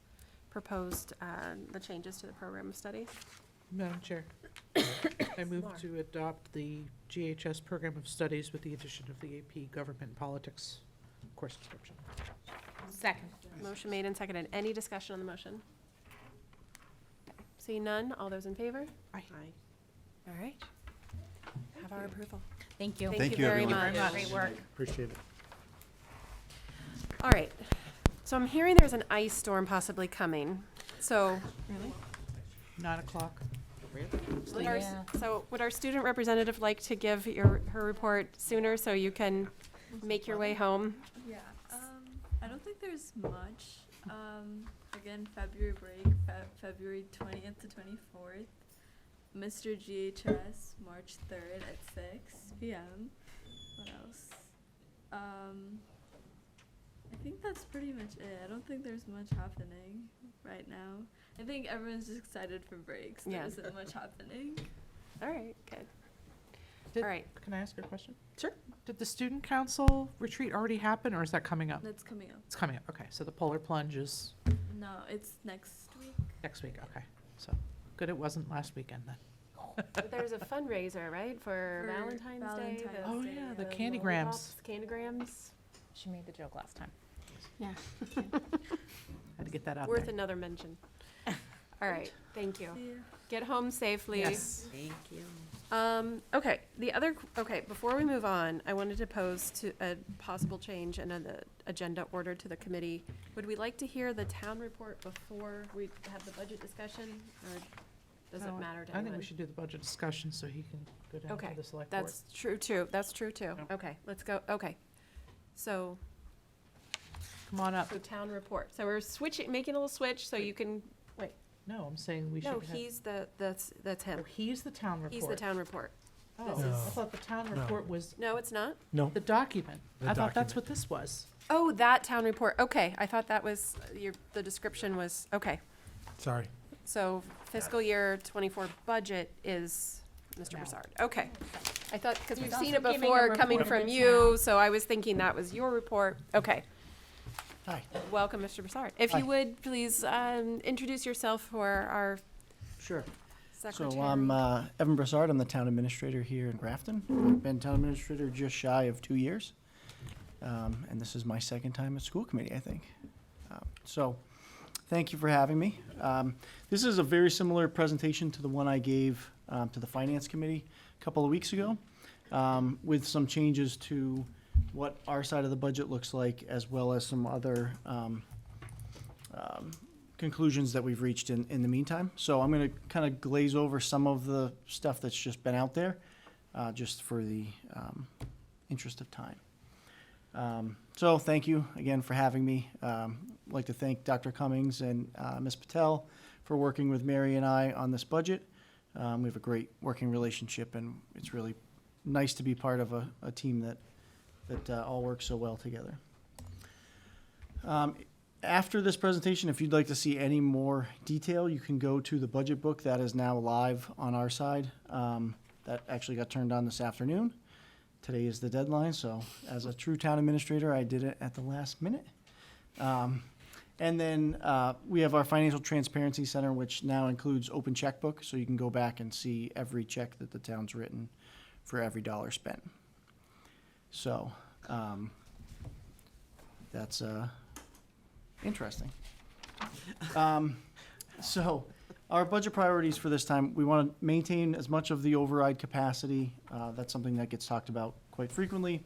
proposed, the changes to the program of study. Madam Chair, I move to adopt the GHS Program of Studies with the addition of the AP Government and Politics course description. Second. Motion made and seconded. Any discussion on the motion? Seeing none, all those in favor? Aye. All right. Have our approval. Thank you. Thank you very everyone. much. Great work. Appreciate it. All right, so I'm hearing there's an ice storm possibly coming, so. 9 o'clock. Would our student representative like to give her report sooner so you can make your way home? Yeah, I don't think there's much. Again, February break, February 20th to 24th. Mr. GHS, March 3rd at 6 p.m. What else? I think that's pretty much it. I don't think there's much happening right now. I think everyone's just excited for breaks. There Yeah. isn't much happening. All right, good. Did- All right. Can I ask you a question? Sure. Did the student council retreat already happen, or is that coming up? That's coming up. It's coming up, okay, so the polar plunge is No, it's next week. next week, okay. So, good it wasn't last weekend then. There's a fundraiser, right, for For Valentine's Day? Valentine's the- Oh, Day, yeah, the the candygrams. lollipops, Candygrams. She made the joke last time. Had to get that out Worth there. another mention. All right, thank you. See ya. Get home safely. Yes. Thank you. Okay, before we move on, I wanted to pose to a possible change in the agenda order to the committee. Would we like to hear the town report before we have the budget discussion, or does it No, matter to I think anyone? we should do the budget discussion so he can go down Okay, to the select board. That's true too, Yep. Okay, let's go, okay. So, Come on up. town report. So we're switching, making a little switch, so you can, No, I'm saying we should no, have. he's that's Oh, him. he's the town report. He's the town report. Oh, this I is- thought the town No. report was No, it's not? No, the document. The I thought that's document. what this was. Oh, that town report, okay, I thought that was, the description was, okay. sorry. So fiscal year '24 budget is Mr. Now. Broussard. Okay. I thought, because we've He's seen also it giving a before coming report from of the you, so I was thinking that was your report. Okay. Hi. Welcome, Mr. Broussard. If Hi. you would, please introduce yourself for our Sure. secretary. So I'm Evan Broussard. I'm the town administrator here in Grafton. I've been town administrator just shy of 2 years. And this is my second time at school committee, I think. So thank you for having me. This is a very similar presentation to the one I gave to the finance committee a couple of weeks ago, with some changes to what our side of the budget looks like, as well as some other conclusions that we've reached in the meantime. So I'm going to kind of glaze over some of the stuff that's just been out there, just for the interest of time. So thank you again for having me. I'd like to thank Dr. Cummings and Ms. Patel for working with Mary and I on this budget. We have a great working relationship, and it's really nice to be part of a team that all works so well together. After this presentation, if you'd like to see any more detail, you can go to the budget book that is now live on our side. That actually got turned on this afternoon. Today is the deadline, so as a true town administrator, I did it at the last minute. And then we have our Financial Transparency Center, which now includes open checkbook, so you can go back and see every check that the town's written for every dollar spent. So that's interesting. So our budget priorities for this time, we want to maintain as much of the override capacity. That's something that gets talked about quite frequently.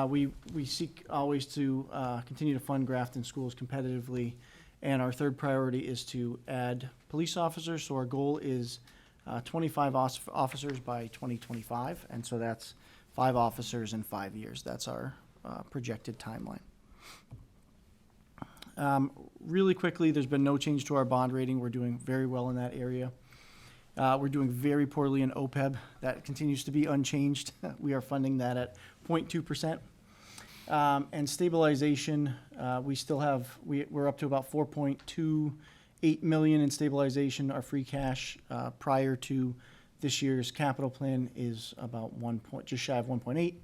We seek always to continue to fund Grafton schools competitively. And our third priority is to add police officers. So our goal is 25 officers by 2025. And so that's 5 officers in 5 years. That's our projected timeline. Really quickly, there's been no change to our bond rating. We're doing very well in that area. We're doing very poorly in OPEB. That continues to be unchanged. We are funding that at 0.2%. And stabilization, we still have, we're up to about 4.28 million in stabilization. Our free cash prior to this year's capital plan is about just shy of 1.8.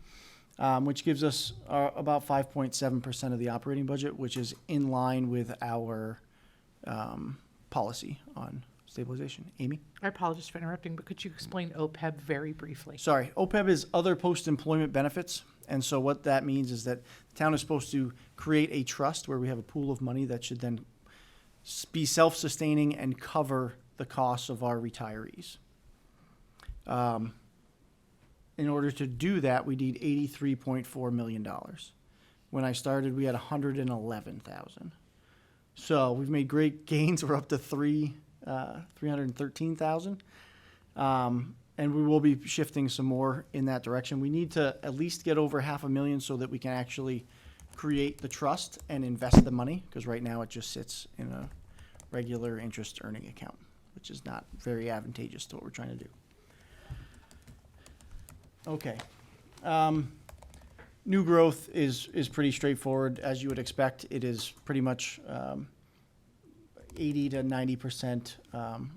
Which gives us about 5.7% of the operating budget, which is in line with our policy on stabilization. Amy? I apologize for interrupting, but could you explain OPEB very briefly? Sorry, OPEB is other post-employment benefits. And so what that means is that the town is supposed to create a trust where we have a pool of money that should then be self-sustaining and cover the costs of our retirees. In order to do that, we need $83.4 million. When I started, we had 111,000. So we've made great gains. We're up to 313,000. And we will be shifting some more in that direction. We need to at least get over $500,000 so that we can actually create the trust and invest the money, because right now it just sits in a regular interest earning account. which is not very advantageous to what we're trying to do. Okay. New growth is pretty straightforward, as you would expect. It is pretty much 80 to 90%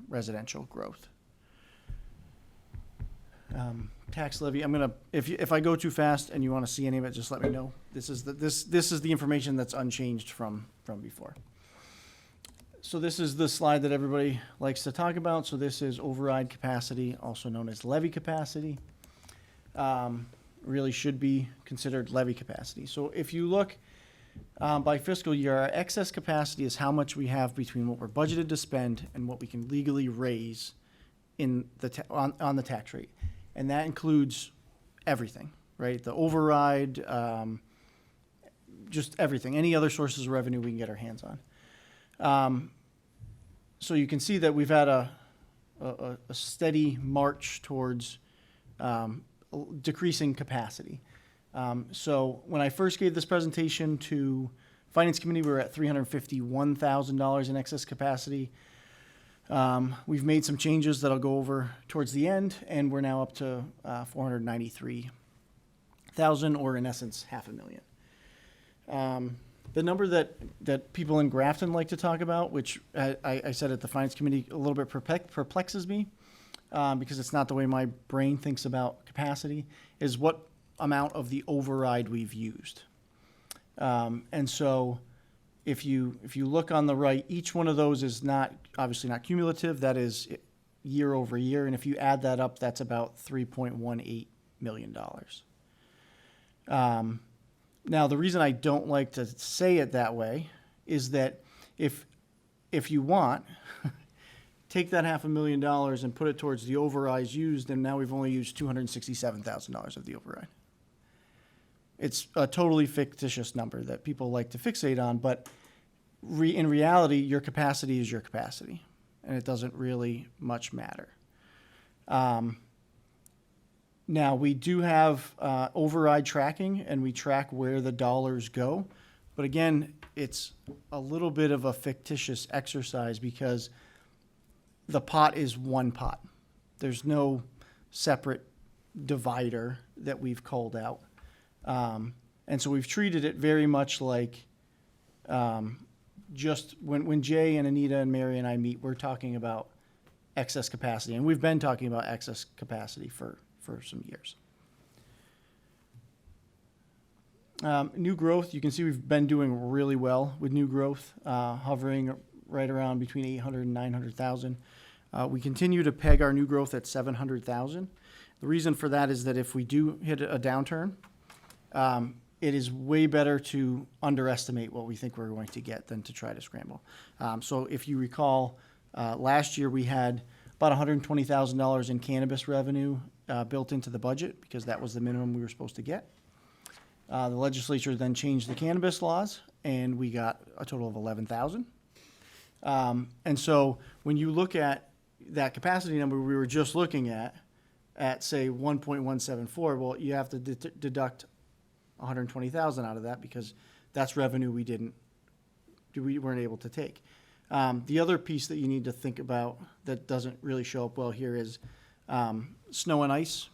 residential growth. Tax levy, I'm gonna, if I go too fast and you wanna see any of it, just let me know. This is the information that's unchanged from before. So this is the slide that everybody likes to talk about. So this is override capacity, also known as levy capacity. Really should be considered levy capacity. So if you look by fiscal year, our excess capacity is how much we have between what we're budgeted to spend and what we can legally raise in the on the tax rate. And that includes everything, right? The override, just everything, any other sources of revenue we can get our hands on. So you can see that we've had a steady march towards decreasing capacity. So when I first gave this presentation to Finance Committee, we were at $351,000 in excess capacity. We've made some changes that I'll go over towards the end, and we're now up to $493,000, or in essence, $500,000. The number that people in Grafton like to talk about, which I said at the Finance Committee a little bit perplexes me, because it's not the way my brain thinks about capacity, is what amount of the override we've used. And so if you look on the right, each one of those is obviously not cumulative. That is year over year. And if you add that up, that's about $3.18 million. Now, the reason I don't like to say it that way is that if you want, take that $500,000 and put it towards the overrides used, and now we've only used $267,000 of the override. It's a totally fictitious number that people like to fixate on, but in reality, your capacity is your capacity, and it doesn't really much matter. Now, we do have override tracking, and we track where the dollars go. But again, it's a little bit of a fictitious exercise because the pot is one pot. There's no separate divider that we've called out. And so we've treated it very much like just when Jay and Anita and Mary and I meet, we're talking about excess capacity. And we've been talking about excess capacity for some years. New growth, you can see we've been doing really well with new growth, hovering right around between 800 and 900,000. We continue to peg our new growth at 700,000. The reason for that is that if we do hit a downturn, it is way better to underestimate what we think we're going to get than to try to scramble. So if you recall, last year we had about $120,000 in cannabis revenue built into the budget because that was the minimum we were supposed to get. The legislature then changed the cannabis laws, and we got a total of 11,000. And so when you look at that capacity number we were just looking at say 1.174, well, you have to deduct 120,000 out of that because that's revenue we weren't able to take. The other piece that you need to think about that doesn't really show up well here is snow and ice.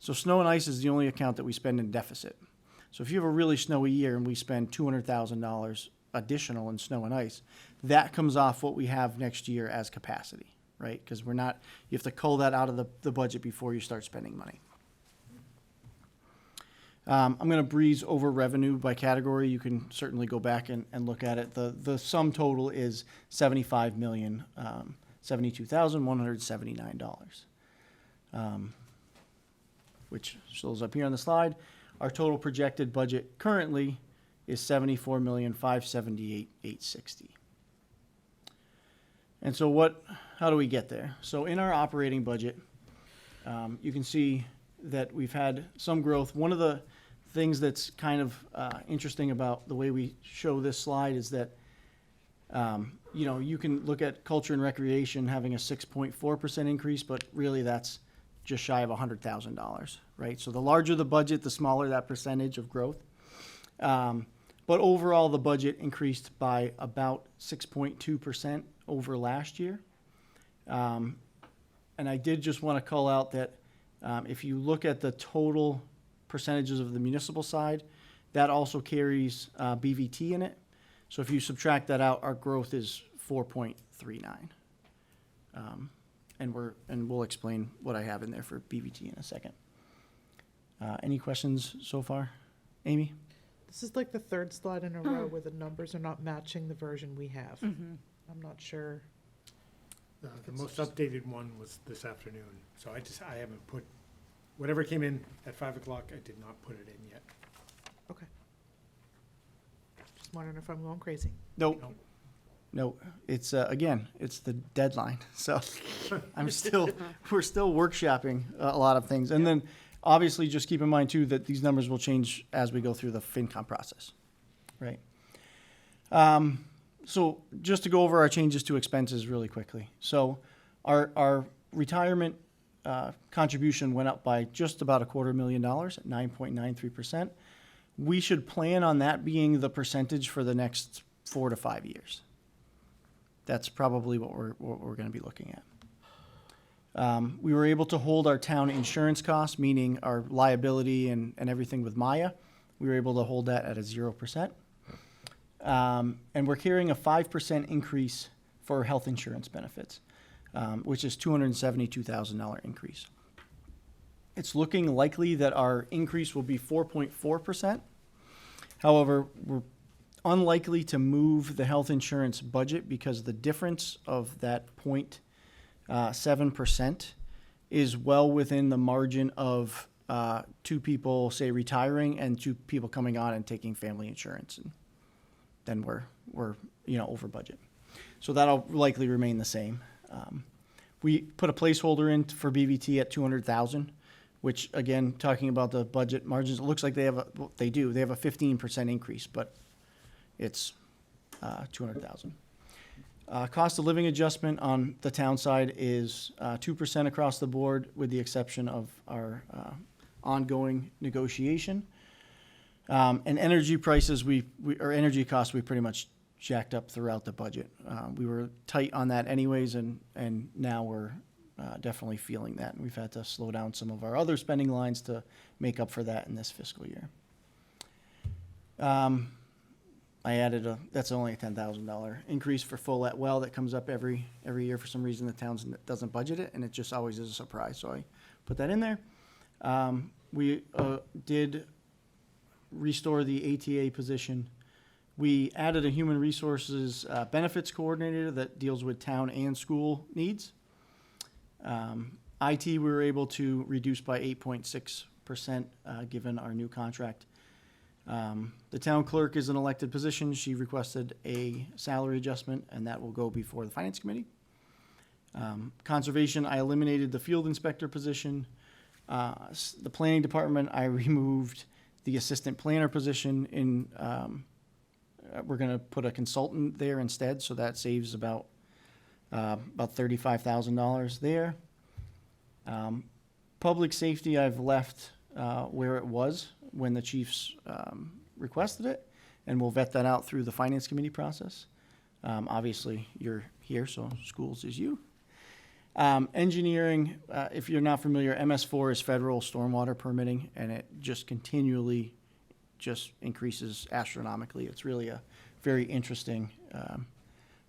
So snow and ice is the only account that we spend in deficit. So if you have a really snowy year and we spend $200,000 additional in snow and ice, that comes off what we have next year as capacity, right? Because you have to cull that out of the budget before you start spending money. I'm going to breeze over revenue by category. You can certainly go back and look at it. The sum total is $75,072,179, which shows up here on the slide. Our total projected budget currently is $74,578,860. And so how do we get there? So in our operating budget, you can see that we've had some growth. One of the things that's kind of interesting about the way we show this slide is that, you can look at culture and recreation having a 6.4% increase, but really that's just shy of $100,000, right? So the larger the budget, the smaller that percentage of growth. But overall, the budget increased by about 6.2% over last year. And I did just want to call out that if you look at the total percentages of the municipal side, that also carries BVT in it. So if you subtract that out, our growth is 4.39. And we'll explain what I have in there for BVT in a second. Any questions so far? Amy? This is like the third slide in a row where the numbers are not matching the version we have. I'm not sure. The most updated one was this afternoon, so I haven't put, whatever came in at 5 o'clock, I did not put it in yet. Okay. Just wondering if I'm going crazy. Nope. Nope. No, it's, again, it's the deadline, so we're still workshopping a lot of things. And then, obviously, just keep in mind too, that these numbers will change as we go through the FinCom process, right? So just to go over our changes to expenses really quickly. So our retirement contribution went up by just about $250,000 at 9.93%. We should plan on that being the percentage for the next 4 to 5 years. That's probably what we're going to be looking at. We were able to hold our town insurance costs, meaning our liability and everything with Maya. We were able to hold that at a 0%. And we're carrying a 5% increase for health insurance benefits, which is $272,000 increase. It's looking likely that our increase will be 4.4%. However, we're unlikely to move the health insurance budget because the difference of that 0.7% is well within the margin of 2 people, say, retiring and 2 people coming on and taking family insurance. And then we're over budget. So that'll likely remain the same. We put a placeholder in for BVT at 200,000, which, again, talking about the budget margins, it looks like they have a 15% increase, but it's 200,000. Cost of living adjustment on the town side is 2% across the board, with the exception of our ongoing negotiation. And energy prices, or energy costs, we pretty much jacked up throughout the budget. We were tight on that anyways, and now we're definitely feeling that. And we've had to slow down some of our other spending lines to make up for that in this fiscal year. I added that's only a $10,000 increase for Follett Well that comes up every year. For some reason, the town doesn't budget it, and it just always is a surprise. So I put that in there. We did restore the ATA position. We added a human resources benefits coordinator that deals with town and school needs. IT, we were able to reduce by 8.6% given our new contract. The town clerk is an elected position. She requested a salary adjustment, and that will go before the finance committee. Conservation, I eliminated the field inspector position. The planning department, I removed the assistant planner position. We're going to put a consultant there instead, so that saves about $35,000 there. Public safety, I've left where it was when the chiefs requested it, and we'll vet that out through the finance committee process. Obviously, you're here, so schools is you. Engineering, if you're not familiar, MS4 is federal stormwater permitting, and it just continually just increases astronomically. It's really a very interesting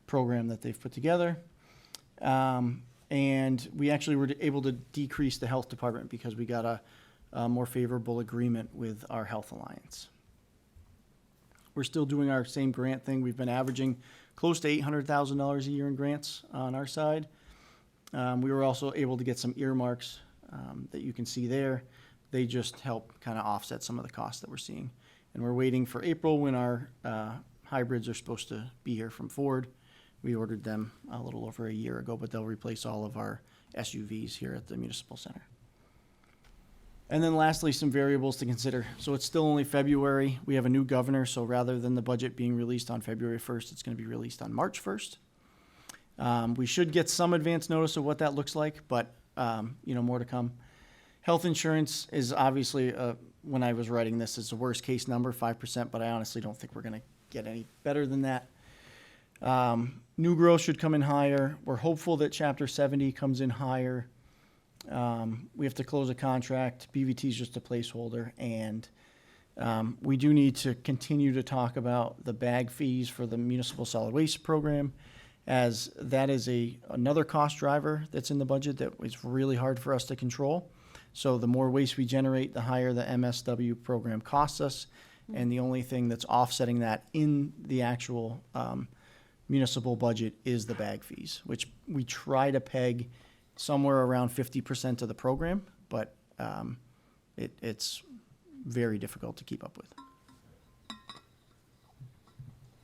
program that they've put together. And we actually were able to decrease the health department because we got a more favorable agreement with our health alliance. We're still doing our same grant thing. We've been averaging close to $800,000 a year in grants on our side. We were also able to get some earmarks that you can see there. They just help kind of offset some of the costs that we're seeing. And we're waiting for April when our hybrids are supposed to be here from Ford. We ordered them a little over a year ago, but they'll replace all of our SUVs here at the Municipal Center. And then lastly, some variables to consider. So it's still only February. We have a new governor, so rather than the budget being released on February 1st, it's going to be released on March 1st. We should get some advance notice of what that looks like, but more to come. Health insurance is obviously, when I was writing this, it's a worst case number, 5%, but I honestly don't think we're going to get any better than that. New growth should come in higher. We're hopeful that Chapter 70 comes in higher. We have to close a contract. BVT is just a placeholder, and we do need to continue to talk about the bag fees for the municipal solid waste program, as that is another cost driver that's in the budget that is really hard for us to control. So the more waste we generate, the higher the MSW program costs us, and the only thing that's offsetting that in the actual municipal budget is the bag fees, which we try to peg somewhere around 50% of the program, but it's very difficult to keep up with.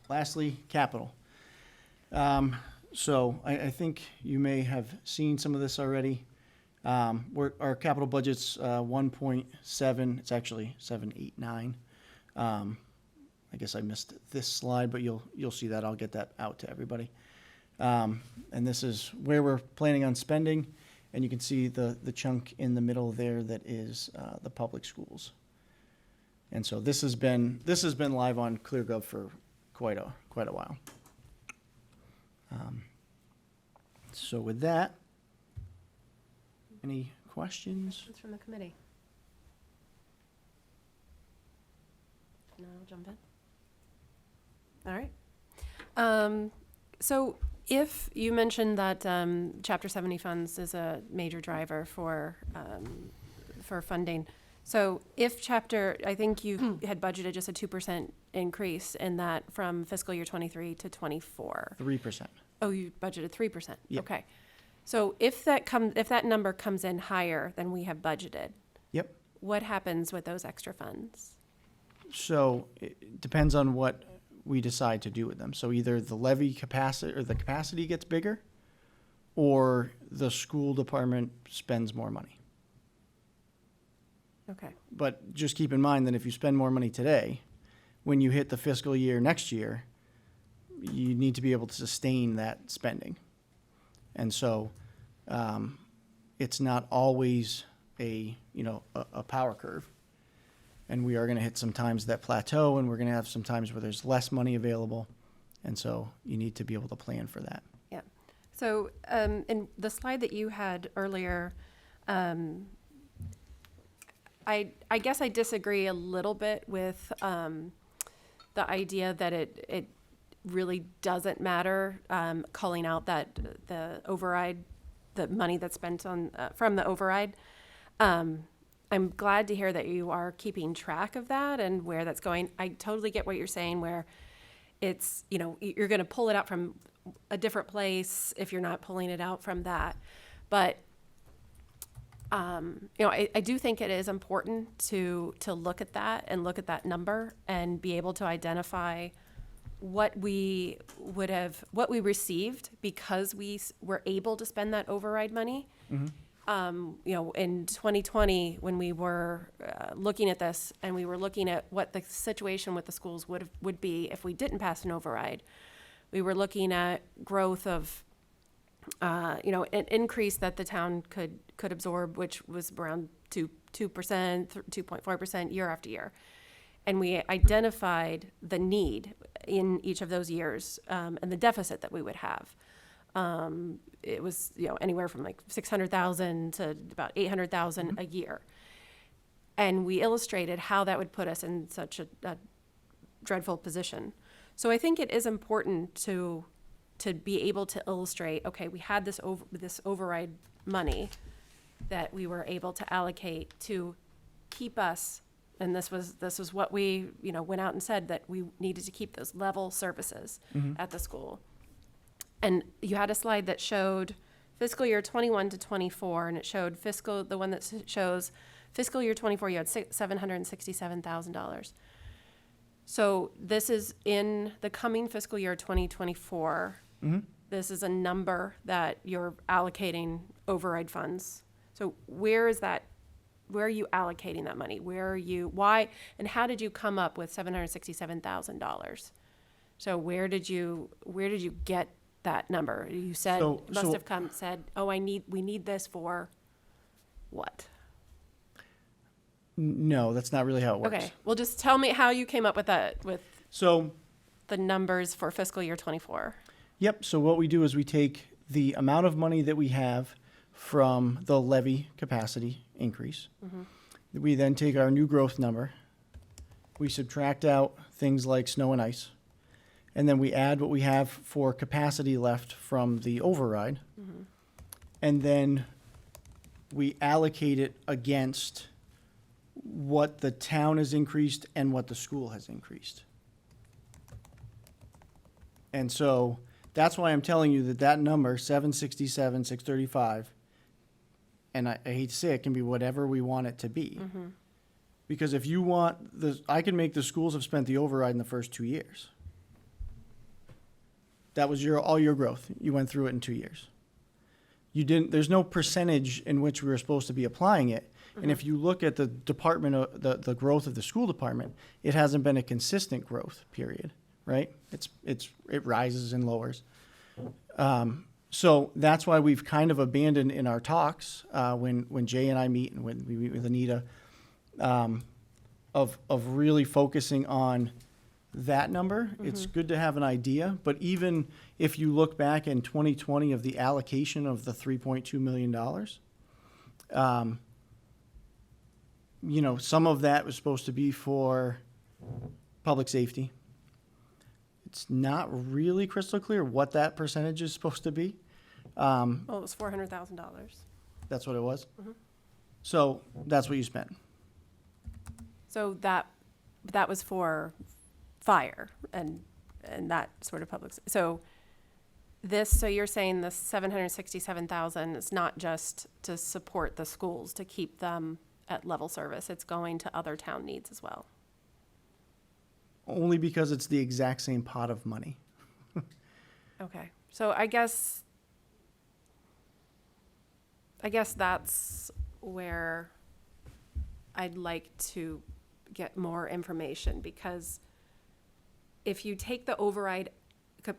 Lastly, capital. So I think you may have seen some of this already. Our capital budget's 1.7, it's actually 789. I guess I missed this slide, but you'll see that. I'll get that out to everybody. And this is where we're planning on spending, and you can see the chunk in the middle there that is the public schools. And so this has been live on ClearGov for quite a while. So with that, any questions? Questions from the committee? No, I'll jump in. All right. So if you mentioned that Chapter 70 funds is a major driver for funding, so if I think you had budgeted just a 2% increase in that from fiscal year 23 to 24. 3%. Oh, you budgeted 3%. Yep. Okay. So if that number comes in higher than we have budgeted, Yep. what happens with those extra funds? So it depends on what we decide to do with them. So either the levy capacity or the capacity gets bigger, or the school department spends more money. Okay. But just keep in mind that if you spend more money today, when you hit the fiscal year next year, you need to be able to sustain that spending. And so it's not always a power curve. And we are going to hit some times that plateau, and we're going to have some times where there's less money available. And so you need to be able to plan for that. Yeah. So in the slide that you had earlier, I guess I disagree a little bit with the idea that it really doesn't matter calling out that the override, the money that's spent on from the override. I'm glad to hear that you are keeping track of that and where that's going. I totally get what you're saying, where it's, you're going to pull it out from a different place if you're not pulling it out from that. But, I do think it is important to look at that and look at that number and be able to identify what we received because we were able to spend that override money. Mm-hmm. In 2020, when we were looking at this and we were looking at what the situation with the schools would be if we didn't pass an override, we were looking at growth of, an increase that the town could absorb, which was around 2%, 2.4% year after year. And we identified the need in each of those years and the deficit that we would have. It was, anywhere from like 600,000 to about 800,000 a year. And we illustrated how that would put us in such a dreadful position. So I think it is important to be able to illustrate, okay, we had this override money that we were able to allocate to keep us, and this was what we, went out and said, that we needed to keep those level services at the school. And you had a slide that showed fiscal year 21 to 24, and it showed the one that shows fiscal year 24, you had $767,000. So this is in the coming fiscal year 2024. Mm-hmm. This is a number that you're allocating override funds. So where are you allocating that money? Why, and how did you come up with $767,000? So where did you get that number? You said, said, we need this for what? No, that's not really how it works. Okay, well, just tell me how you came up with that. So the numbers for fiscal year '24. Yep, so what we do is we take the amount of money that we have from the levy capacity increase. We then take our new growth number. We subtract out things like snow and ice. And then we add what we have for capacity left from the override. And then we allocate it against what the town has increased and what the school has increased. And so that's why I'm telling you that that number, 767, 635, and I hate to say it, can be whatever we want it to be. Because if you want I can make the schools have spent the override in the first 2 years. That was all your growth. You went through it in 2 years. You didn't, there's no percentage in which we were supposed to be applying it. And if you look at the department, the growth of the school department, it hasn't been a consistent growth period, right? It rises and lowers. So that's why we've kind of abandoned in our talks, when Jay and I meet and when we meet with Anita, of really focusing on that number. It's good to have an idea, but even if you look back in 2020 of the allocation of the $3.2 million, you know, some of that was supposed to be for public safety. It's not really crystal clear what that percentage is supposed to be. Well, it was $400,000. That's what it was. So that's what you spent. So that was for fire and that sort of public. So you're saying the 767,000 is not just to support the schools, to keep them at level service. It's going to other town needs as well. Only because it's the exact same pot of money. Okay. So I guess that's where I'd like to get more information, because if you take the override,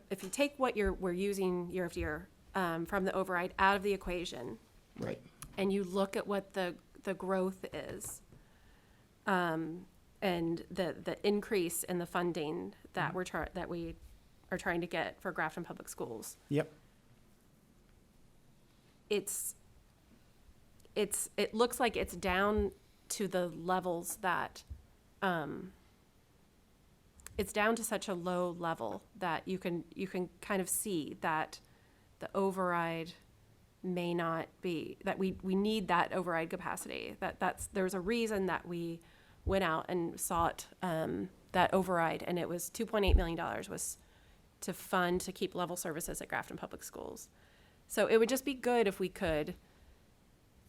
if you take what we're using year after year from the override out of the equation, Right. and you look at what the growth is, and the increase in the funding that we are trying to get for Grafton Public Schools, Yep. it looks like it's down to the levels that it's down to such a low level that you can kind of see that the override may not be, that we need that override capacity. There's a reason that we went out and sought that override, and it was $2.8 million was to fund to keep level services at Grafton Public Schools. So it would just be good if we could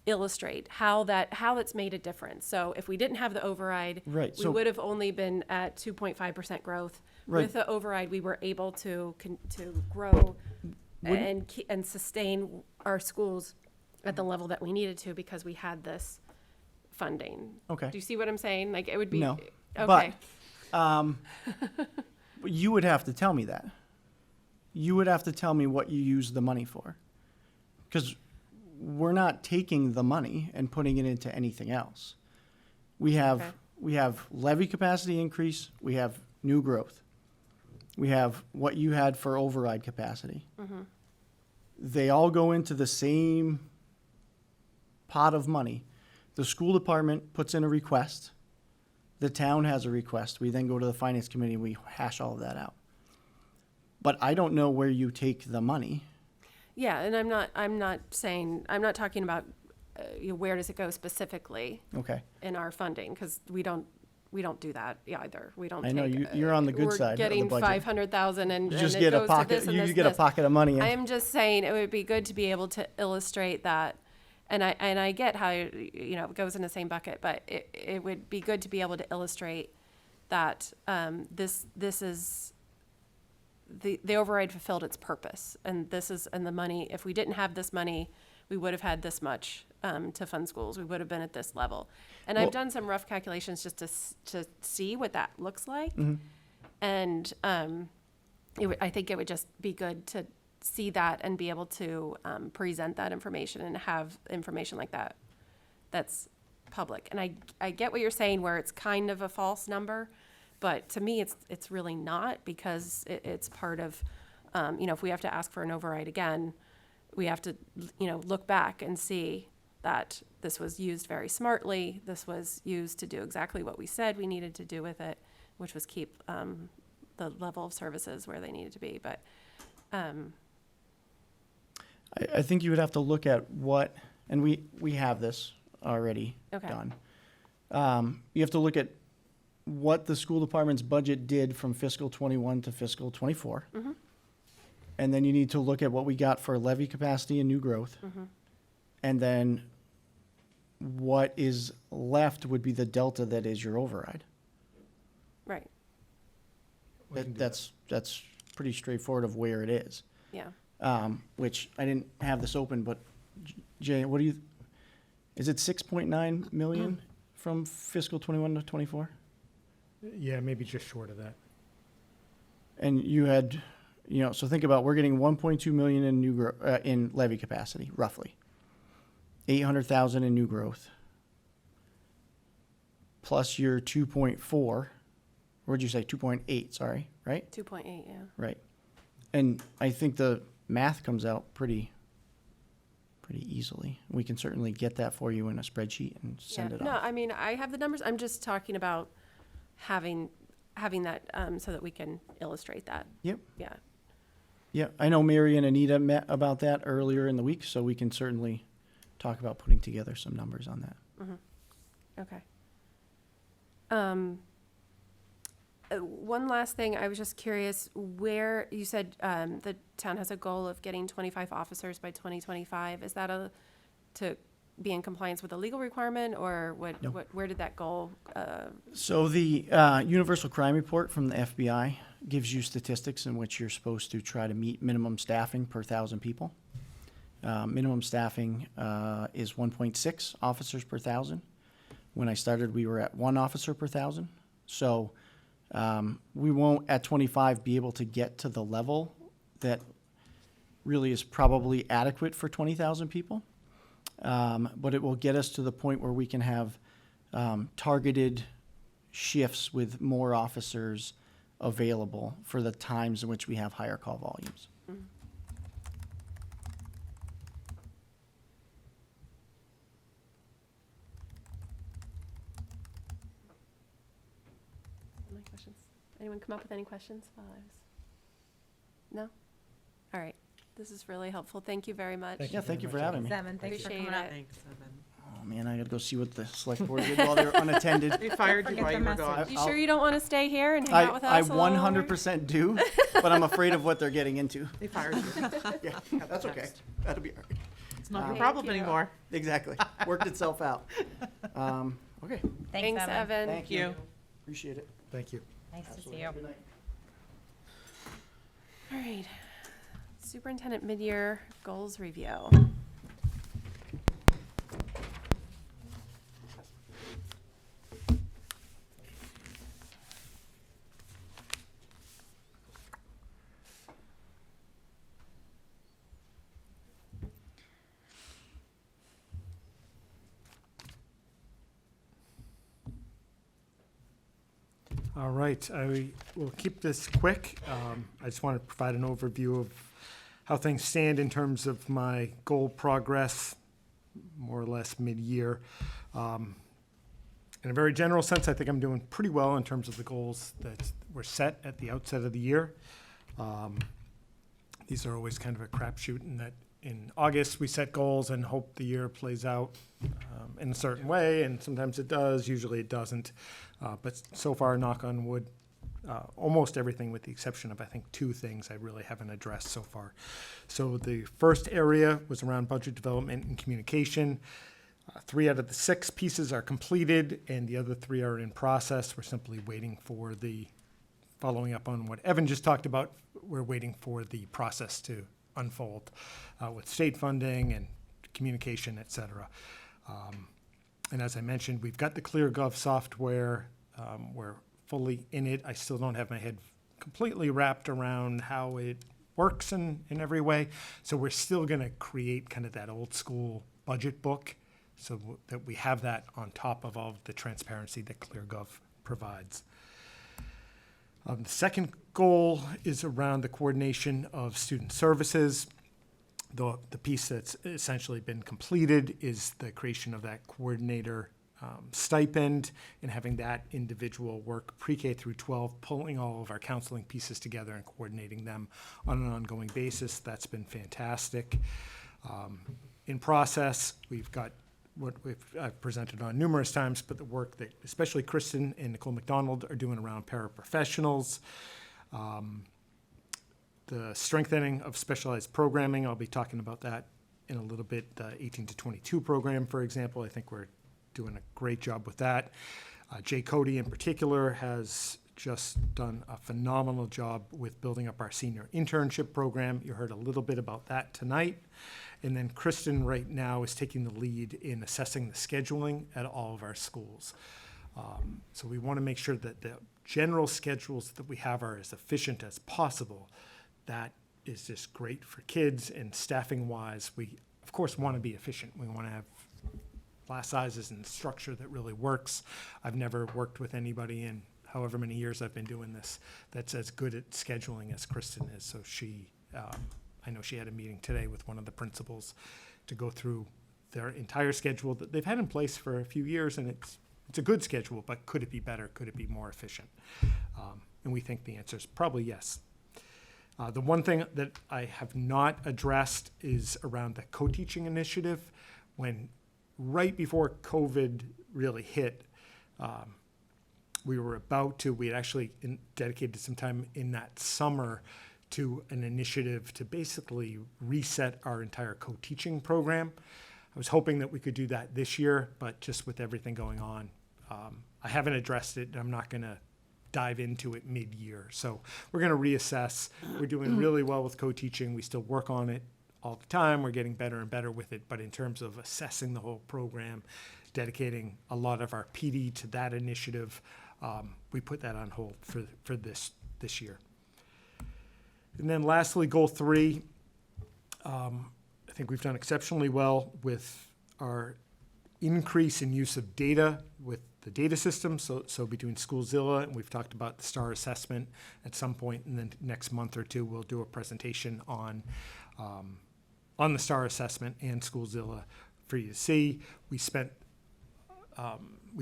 illustrate how that's made a difference. So if we didn't have the override, Right, we so- would have only been at 2.5% growth. Right. With the override, we were able to grow and sustain our schools at the level that we needed to, because we had this funding. Okay. Do you see what I'm saying? Like, it would be No. okay. But you would have to tell me that. You would have to tell me what you use the money for. Because we're not taking the money and putting it into anything else. We have Okay. we have levy capacity increase, we have new growth. We have what you had for override capacity. They all go into the same pot of money. The school department puts in a request. The town has a request. We then go to the finance committee and we hash all of that out. But I don't know where you take the money. Yeah, and I'm not talking about where does it go specifically Okay. in our funding, because we don't do that either. We don't. I know, take, you're on the good side of the We're getting budget. 500,000 and You just it get a goes to pocket, this and you this get and a this. pocket of money. I am just saying it would be good to be able to illustrate that, and I get how it goes in the same bucket, but it would be good to be able to illustrate that this is the override fulfilled its purpose, and the money. If we didn't have this money, we would have had this much to fund schools. We would have been at this level, and Well- I've done some rough calculations just to see what that looks like, and I think it would just be good to see that and be able to present that information and have information like that that's public. And I get what you're saying, where it's kind of a false number, But to me, it's really not, because it's part of, if we have to ask for an override again, we have to, look back and see that this was used very smartly. This was used to do exactly what we said we needed to do with it, which was keep the level of services where they needed to be. But I think you would have to look at what, and we have this already Okay. done. You have to look at what the school department's budget did from fiscal '21 to fiscal '24. Mhm. And then you need to look at what we got for levy capacity and new growth. Mhm. And then what is left would be the delta that is your override. right, We can do that. That's pretty straightforward of where it is. yeah. Which I didn't have this open, but Jay, what do you, is it 6.9 million from fiscal '21 to '24? Yeah, maybe just short of that. And you had, so think about, we're getting 1.2 million in in levy capacity, roughly. 800,000 in new growth. Plus your 2.4, what'd you say, 2.8, sorry, right? 2.8, yeah. Right. And I think the math comes out pretty easily. We can certainly get that for you in a spreadsheet and send Yeah. it No, off. I mean, I have the numbers. I'm just talking about having that so that we can illustrate that. Yep. Yeah. Yeah, I know Mary and Anita met about that earlier in the week, so we can certainly talk about putting together some numbers on that. Okay. One last thing, I was just curious, where, you said the town has a goal of getting 25 officers by 2025. Is that to be in compliance with a legal requirement, or No. where did that goal? So the Universal Crime Report from the FBI gives you statistics in which you're supposed to try to meet minimum staffing per 1,000 people. Minimum staffing is 1.6 officers per 1,000. When I started, we were at 1 officer per 1,000. So we won't, at 25, be able to get to the level that really is probably adequate for 20,000 people. But it will get us to the point where we can have targeted shifts with more officers available for the times in which we have higher call volumes. Any questions? Anyone come up with any questions while I was? No? All right. This is really helpful. Thank you very much. Thank Yeah, thank you for having me. Seven, thanks for Appreciate coming up. it. Thanks, Evan. Oh, man, I gotta go see what the select board did while they're unattended. They fired you forget while the you were message. gone. You sure you don't want to stay here and hang out with I us a little longer? 100% do, but I'm afraid of what they're getting into. They fired you. Yeah, that's okay. That'll be all right. It's not your Thank problem you. anymore. Exactly. Worked itself out. Okay. Thanks, Evan. Thank you. Appreciate it. Thank you. Nice to see you. Good night. All right. Superintendent mid-year goals review. All right, I will keep this quick. I just want to provide an overview of how things stand in terms of my goal progress, more or less mid-year. In a very general sense, I think I'm doing pretty well in terms of the goals that were set at the outset of the year. These are always kind of a crapshoot in that in August, we set goals and hope the year plays out in a certain way, and sometimes it does, usually it doesn't. But so far, knock on wood, almost everything with the exception of, I think, 2 things I really haven't addressed so far. So the first area was around budget development and communication. 3 out of the 6 pieces are completed, and the other 3 are in process. We're simply waiting for following up on what Evan just talked about, we're waiting for the process to unfold with state funding and communication, et cetera. And as I mentioned, we've got the ClearGov software. We're fully in it. I still don't have my head completely wrapped around how it works in every way. So we're still going to create kind of that old school budget book so that we have that on top of all of the transparency that ClearGov provides. The second goal is around the coordination of student services. The piece that's essentially been completed is the creation of that coordinator stipend and having that individual work pre-K through 12, pulling all of our counseling pieces together and coordinating them on an ongoing basis. That's been fantastic. In process, we've got what I've presented on numerous times, but the work that especially Kristen and Nicole McDonald are doing around paraprofessionals. The strengthening of specialized programming, I'll be talking about that in a little bit. The 18 to 22 program, for example, I think we're doing a great job with that. Jay Cody in particular has just done a phenomenal job with building up our senior internship program. You heard a little bit about that tonight. And then Kristen right now is taking the lead in assessing the scheduling at all of our schools. So we want to make sure that the general schedules that we have are as efficient as possible. That is just great for kids, and staffing wise, we of course want to be efficient. We want to have class sizes and structure that really works. I've never worked with anybody in however many years I've been doing this that's as good at scheduling as Kristen is. So I know she had a meeting today with one of the principals to go through their entire schedule that they've had in place for a few years, and it's a good schedule, but could it be better? Could it be more efficient? And we think the answer is probably yes. The one thing that I have not addressed is around the co-teaching initiative. When right before COVID really hit, we had actually dedicated some time in that summer to an initiative to basically reset our entire co-teaching program. I was hoping that we could do that this year, but just with everything going on, I haven't addressed it. I'm not going to dive into it mid-year. So we're going to reassess. We're doing really well with co-teaching. We still work on it all the time. We're getting better and better with it. But in terms of assessing the whole program, dedicating a lot of our PD to that initiative, we put that on hold for this year. And then lastly, goal 3, I think we've done exceptionally well with our increase in use of data with the data system. So between Schoolzilla, and we've talked about the STAR assessment at some point in the next month or two, we'll do a presentation on the STAR assessment and Schoolzilla for you to see. We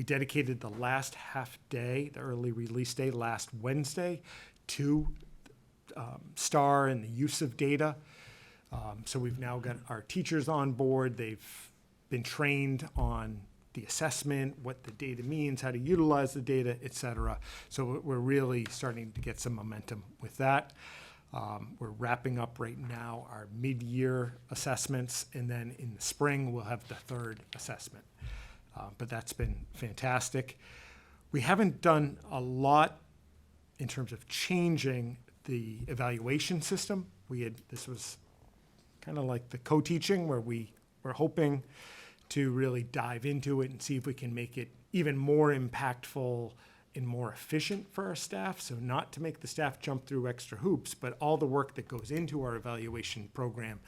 dedicated the last half day, the early release day, last Wednesday, to STAR and the use of data. So we've now got our teachers on board. They've been trained on the assessment, what the data means, how to utilize the data, et cetera. So we're really starting to get some momentum with that. We're wrapping up right now our mid-year assessments, and then in the spring, we'll have the third assessment. But that's been fantastic. We haven't done a lot in terms of changing the evaluation system. This was kind of like the co-teaching, where we were hoping to really dive into it and see if we can make it even more impactful and more efficient for our staff. So not to make the staff jump through extra hoops, but all the work that goes into our evaluation program,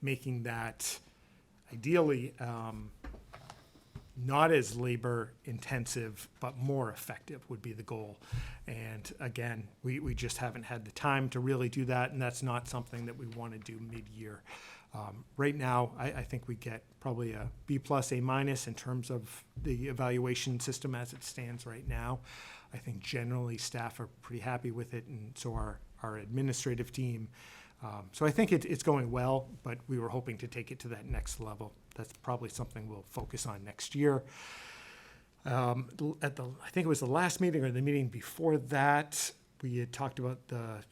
making that ideally not as labor intensive, but more effective would be the goal. And again, we just haven't had the time to really do that, and that's not something that we want to do mid-year. Right now, I think we get probably a B+, A- in terms of the evaluation system as it stands right now. I think generally staff are pretty happy with it, and so our administrative team. So I think it's going well, but we were hoping to take it to that next level. That's probably something we'll focus on next year. I think it was the last meeting or the meeting before that, we had talked about the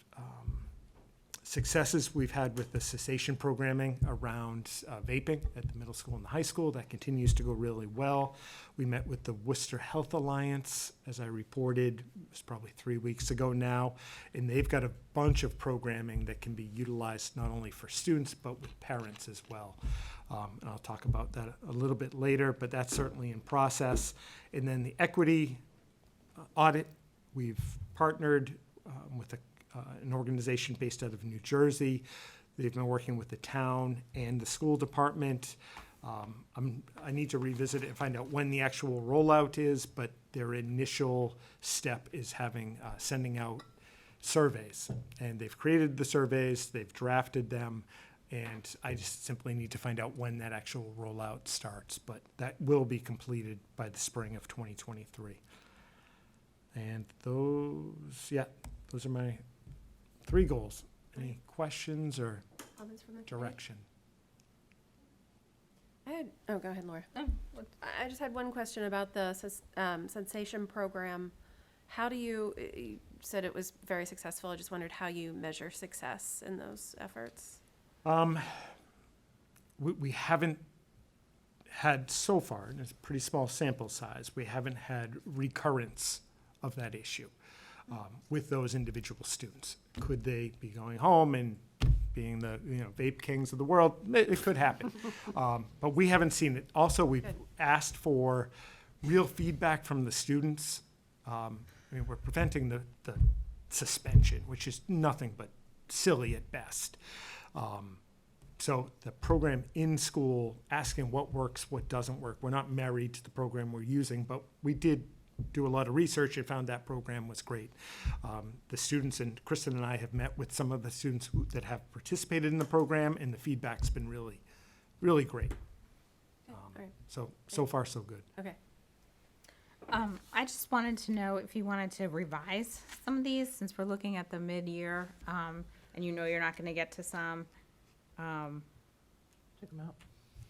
successes we've had with the cessation programming around vaping at the middle school and the high school. That continues to go really well. We met with the Worcester Health Alliance, as I reported, it was probably 3 weeks ago now, and they've got a bunch of programming that can be utilized not only for students, but with parents as well. And I'll talk about that a little bit later, but that's certainly in process. And then the equity audit, we've partnered with an organization based out of New Jersey. They've been working with the town and the school department. I need to revisit it and find out when the actual rollout is, but their initial step is sending out surveys. And they've created the surveys, they've drafted them, and I just simply need to find out when that actual rollout starts. But that will be completed by the spring of 2023. And those are my 3 goals. Any questions or Comments from the committee? direction? Oh, go ahead, Laura. I just had one question about the Sensation program. How do you said it was very successful. I just wondered how you measure success in those efforts. We haven't had so far, and it's a pretty small sample size, we haven't had recurrence of that issue with those individual students. Could they be going home and being the vape kings of the world? It could happen, but we haven't seen it. Also, we've Good. asked for real feedback from the students. We're preventing the suspension, which is nothing but silly at best. So the program in school, asking what works, what doesn't work. We're not married to the program we're using, but we did do a lot of research and found that program was great. The students, and Kristen and I have met with some of the students that have participated in the program, and the feedback's been really, really great. All right. So far, so good. Okay. I just wanted to know if you wanted to revise some of these, since we're looking at the mid-year, and you're not gonna get to some. Check them out.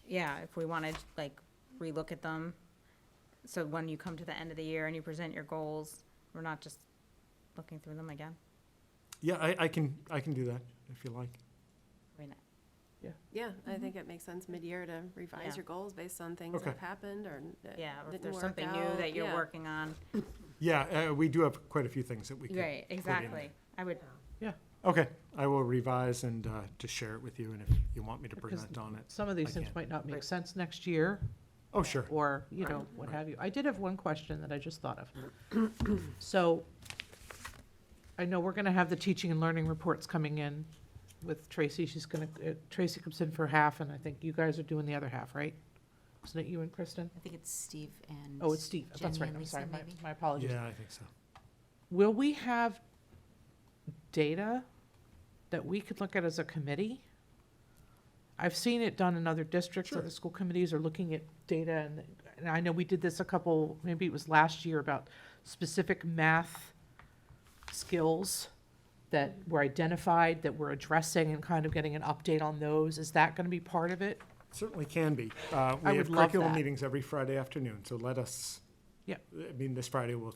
Yeah, if we wanted, like, relook at them, so when you come to the end of the year and you present your goals, we're not just looking through them again. Yeah, I can do that if you like. I mean, Yeah, I think it makes sense mid-year to revise Yeah. your goals based on things Okay. that have happened or that yeah, or if didn't there's work something new out. that you're Yeah. working on. Yeah, we do have quite a few things that we could. Right, exactly. I would, Okay, I will revise and just share it with you, and if you want me to Because present on it. Some of these I things can. might not make sense next year, Oh, sure. or, what have you. I did have one question that I just thought of. So, I know we're gonna have the teaching and learning reports coming in with Tracy. Tracy comes in for half, and I think you guys are doing the other half, right? Isn't it you and Kristen? I think it's Steve and. Oh, it's Steve. That's Jenny right. and I'm Lisa, sorry. maybe? My apologies. Yeah, I think so. Will we have data that we could look at as a committee? I've seen it done in other districts, Sure. other school committees are looking at data, and I know we did this maybe it was last year, about specific math skills that were identified, that we're addressing, and kind of getting an update on those. Is that gonna be part of it? Certainly can be. I We would have love curriculum that. meetings every Friday afternoon, so let us. Yeah. This Friday we'll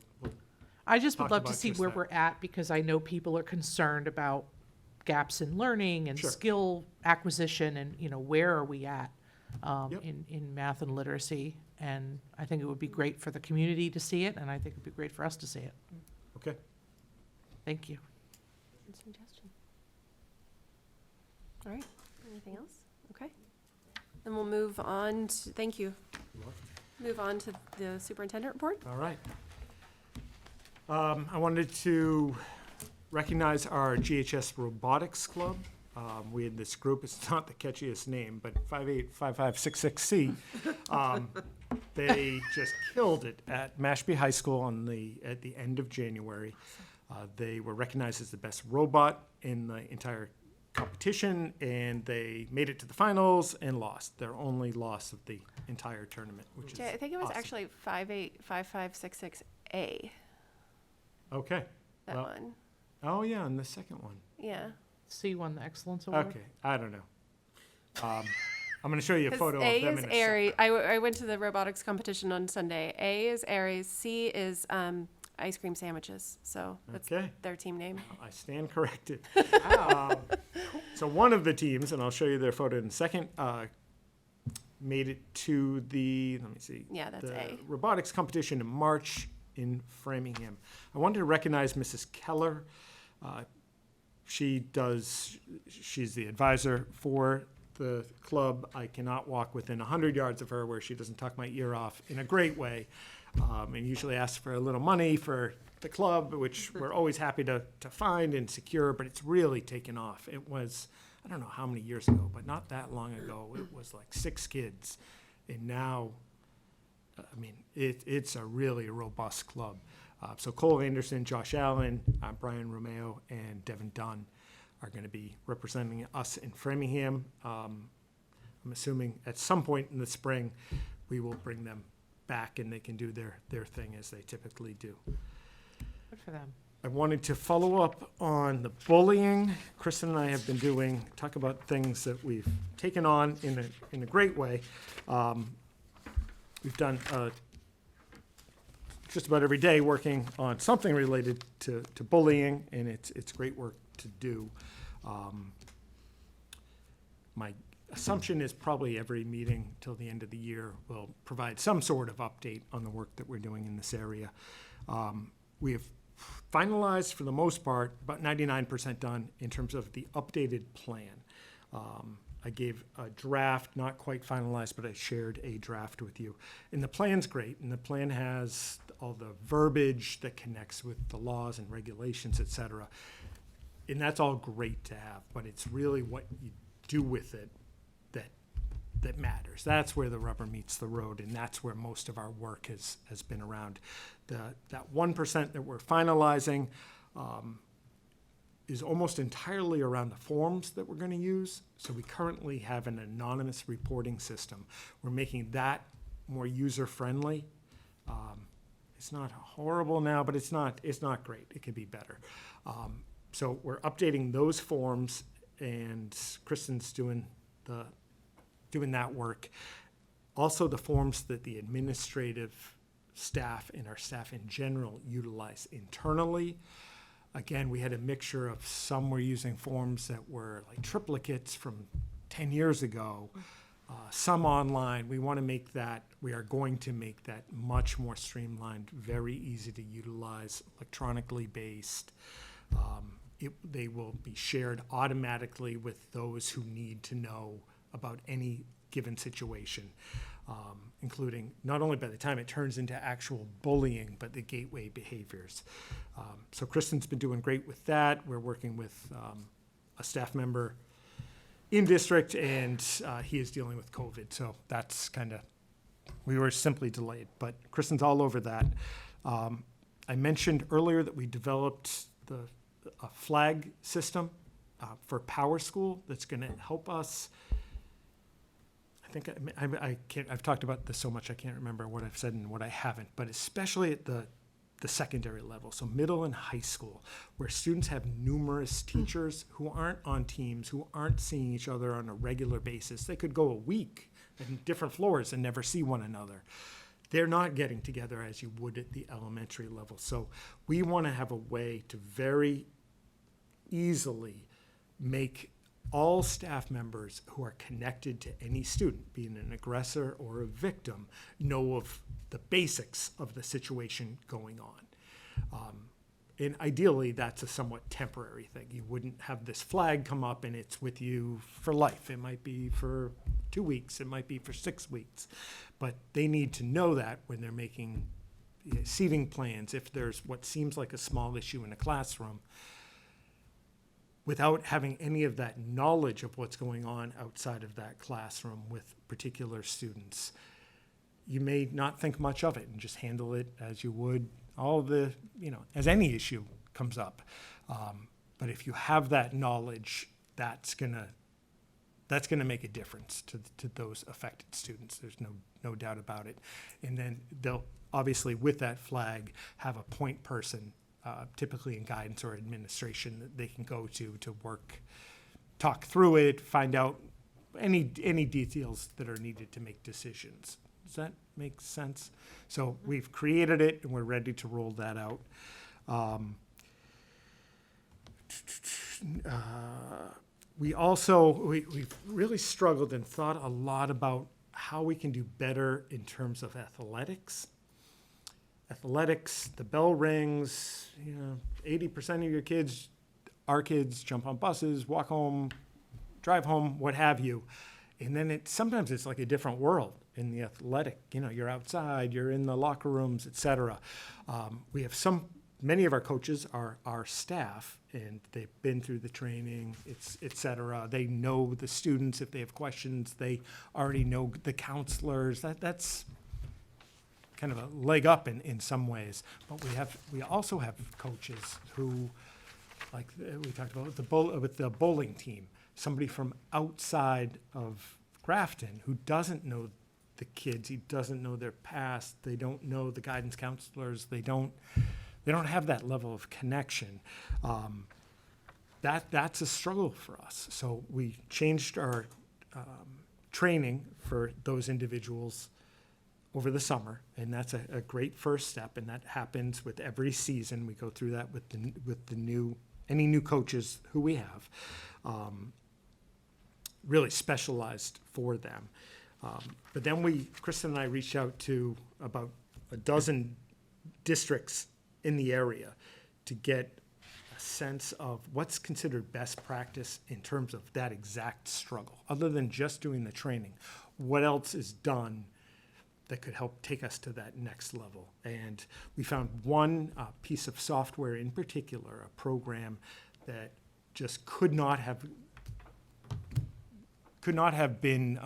I just would Talk love to about see just where that. we're at, because I know people are concerned about gaps in learning and Sure. skill acquisition, and, where are we at Yep. in math and literacy? And I think it would be great for the community to see it, and I think it'd be great for us to see it. Okay. Thank you. Good suggestion. All right, anything else? Okay. Then we'll move on to, thank you. Move on to the superintendent report. All right. I wanted to recognize our GHS Robotics Club. We had this group, it's not the catchiest name, but 585566C. They just killed it at Mashpee High School at the end of January. They were recognized as the best robot in the entire competition, and they made it to the finals and lost. Their only loss of the entire tournament, which is I think it was awesome. actually 585566A, Okay. that Well, one. Oh, yeah, and the second one. Yeah. C won the Excellence Award. Okay, I don't know. I'm going to show you a 'Cause photo of A them is in a second. Aries. I went to the robotics competition on Sunday. A is Aries. C is ice cream sandwiches. So that's Okay, their team name. I stand corrected. So one of the teams, and I'll show you their photo in a second, made it to let me see. Yeah, that's the A. robotics competition in March in Framingham. I wanted to recognize Mrs. Keller. She's the advisor for the club. I cannot walk within 100 yards of her where she doesn't talk my ear off in a great way, and usually asks for a little money for the club, which we're always happy to find and secure, but it's really taken off. It was, I don't know how many years ago, but not that long ago, it was like 6 kids, and now, it's a really robust club. So Cole Anderson, Josh Allen, Brian Romeo, and Devin Dunn are going to be representing us in Framingham. I'm assuming at some point in the spring, we will bring them back and they can do their thing as they typically do. Good for them. I wanted to follow up on the bullying. Kristen and I have been talk about things that we've taken on in a great way. We've done just about every day working on something related to bullying, and it's great work to do. My assumption is probably every meeting till the end of the year will provide some sort of update on the work that we're doing in this area. We have finalized, for the most part, about 99% done in terms of the updated plan. I gave a draft, not quite finalized, but I shared a draft with you. And the plan's great, and the plan has all the verbiage that connects with the laws and regulations, et cetera. And that's all great to have, but it's really what you do with it that matters. That's where the rubber meets the road, and that's where most of our work has been around. That 1% that we're finalizing is almost entirely around the forms that we're going to use. So we currently have an anonymous reporting system. We're making that more user-friendly. It's not horrible now, but it's not great. It could be better. So we're updating those forms, and Kristen's doing that work. Also, the forms that the administrative staff and our staff in general utilize internally. Again, we had a mixture of some were using forms that were like triplicates from 10 years ago, some online. We are going to make that much more streamlined, very easy to utilize, electronically based. They will be shared automatically with those who need to know about any given situation, including not only by the time it turns into actual bullying, but the gateway behaviors. So Kristen's been doing great with that. We're working with a staff member in district, and he is dealing with COVID. So that's we were simply delayed, but Kristen's all over that. I mentioned earlier that we developed a flag system for Power School that's going to help us. I think I can't. I've talked about this so much I can't remember what I've said and what I haven't. But especially at the secondary level, so middle and high school, where students have numerous teachers who aren't on teams, who aren't seeing each other on a regular basis. They could go a week in different floors and never see one another. They're not getting together as you would at the elementary level. So we want to have a way to very easily make all staff members who are connected to any student, being an aggressor or a victim, know of the basics of the situation going on. And ideally, that's a somewhat temporary thing. You wouldn't have this flag come up and it's with you for life. It might be for 2 weeks, it might be for 6 weeks. But they need to know that when they're making seating plans, if there's what seems like a small issue in a classroom, without having any of that knowledge of what's going on outside of that classroom with particular students, you may not think much of it and just handle it as you would as any issue comes up. But if you have that knowledge, that's gonna make a difference to those affected students. There's no doubt about it. And then they'll obviously, with that flag, have a point person, typically in guidance or administration, that they can go to work, talk through it, find out any details that are needed to make decisions. Does that make sense? So we've created it and we're ready to roll that out. We've really struggled and thought a lot about how we can do better in terms of athletics. Athletics, the bell rings, 80% of our kids jump on buses, walk home, drive home, what have you. And then sometimes it's like a different world in the athletic. You're outside, you're in the locker rooms, et cetera. We have many of our coaches are our staff, and they've been through the training, et cetera. They know the students if they have questions. They already know the counselors. That's kind of a leg up in some ways. But we also have coaches who, like we talked about with the bowling team, somebody from outside of Grafton who doesn't know the kids, he doesn't know their past, they don't know the guidance counselors, they don't have that level of connection. That's a struggle for us. So we changed our training for those individuals over the summer, and that's a great first step, and that happens with every season. We go through that with any new coaches who we have, really specialized for them. But then Kristen and I reached out to about a dozen districts in the area to get a sense of what's considered best practice in terms of that exact struggle. Other than just doing the training, what else is done that could help take us to that next level? And we found one piece of software in particular, a program that just could not have been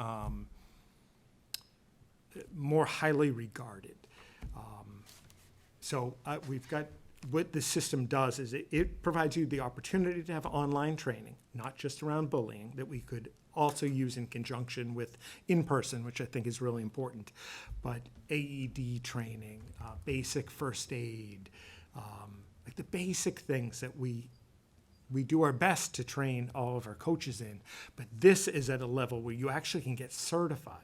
more highly regarded. So we've got, what this system does is it provides you the opportunity to have online training, not just around bullying, that we could also use in conjunction with in-person, which I think is really important, but AED training, basic first aid, like the basic things that we do our best to train all of our coaches in, but this is at a level where you actually can get certified.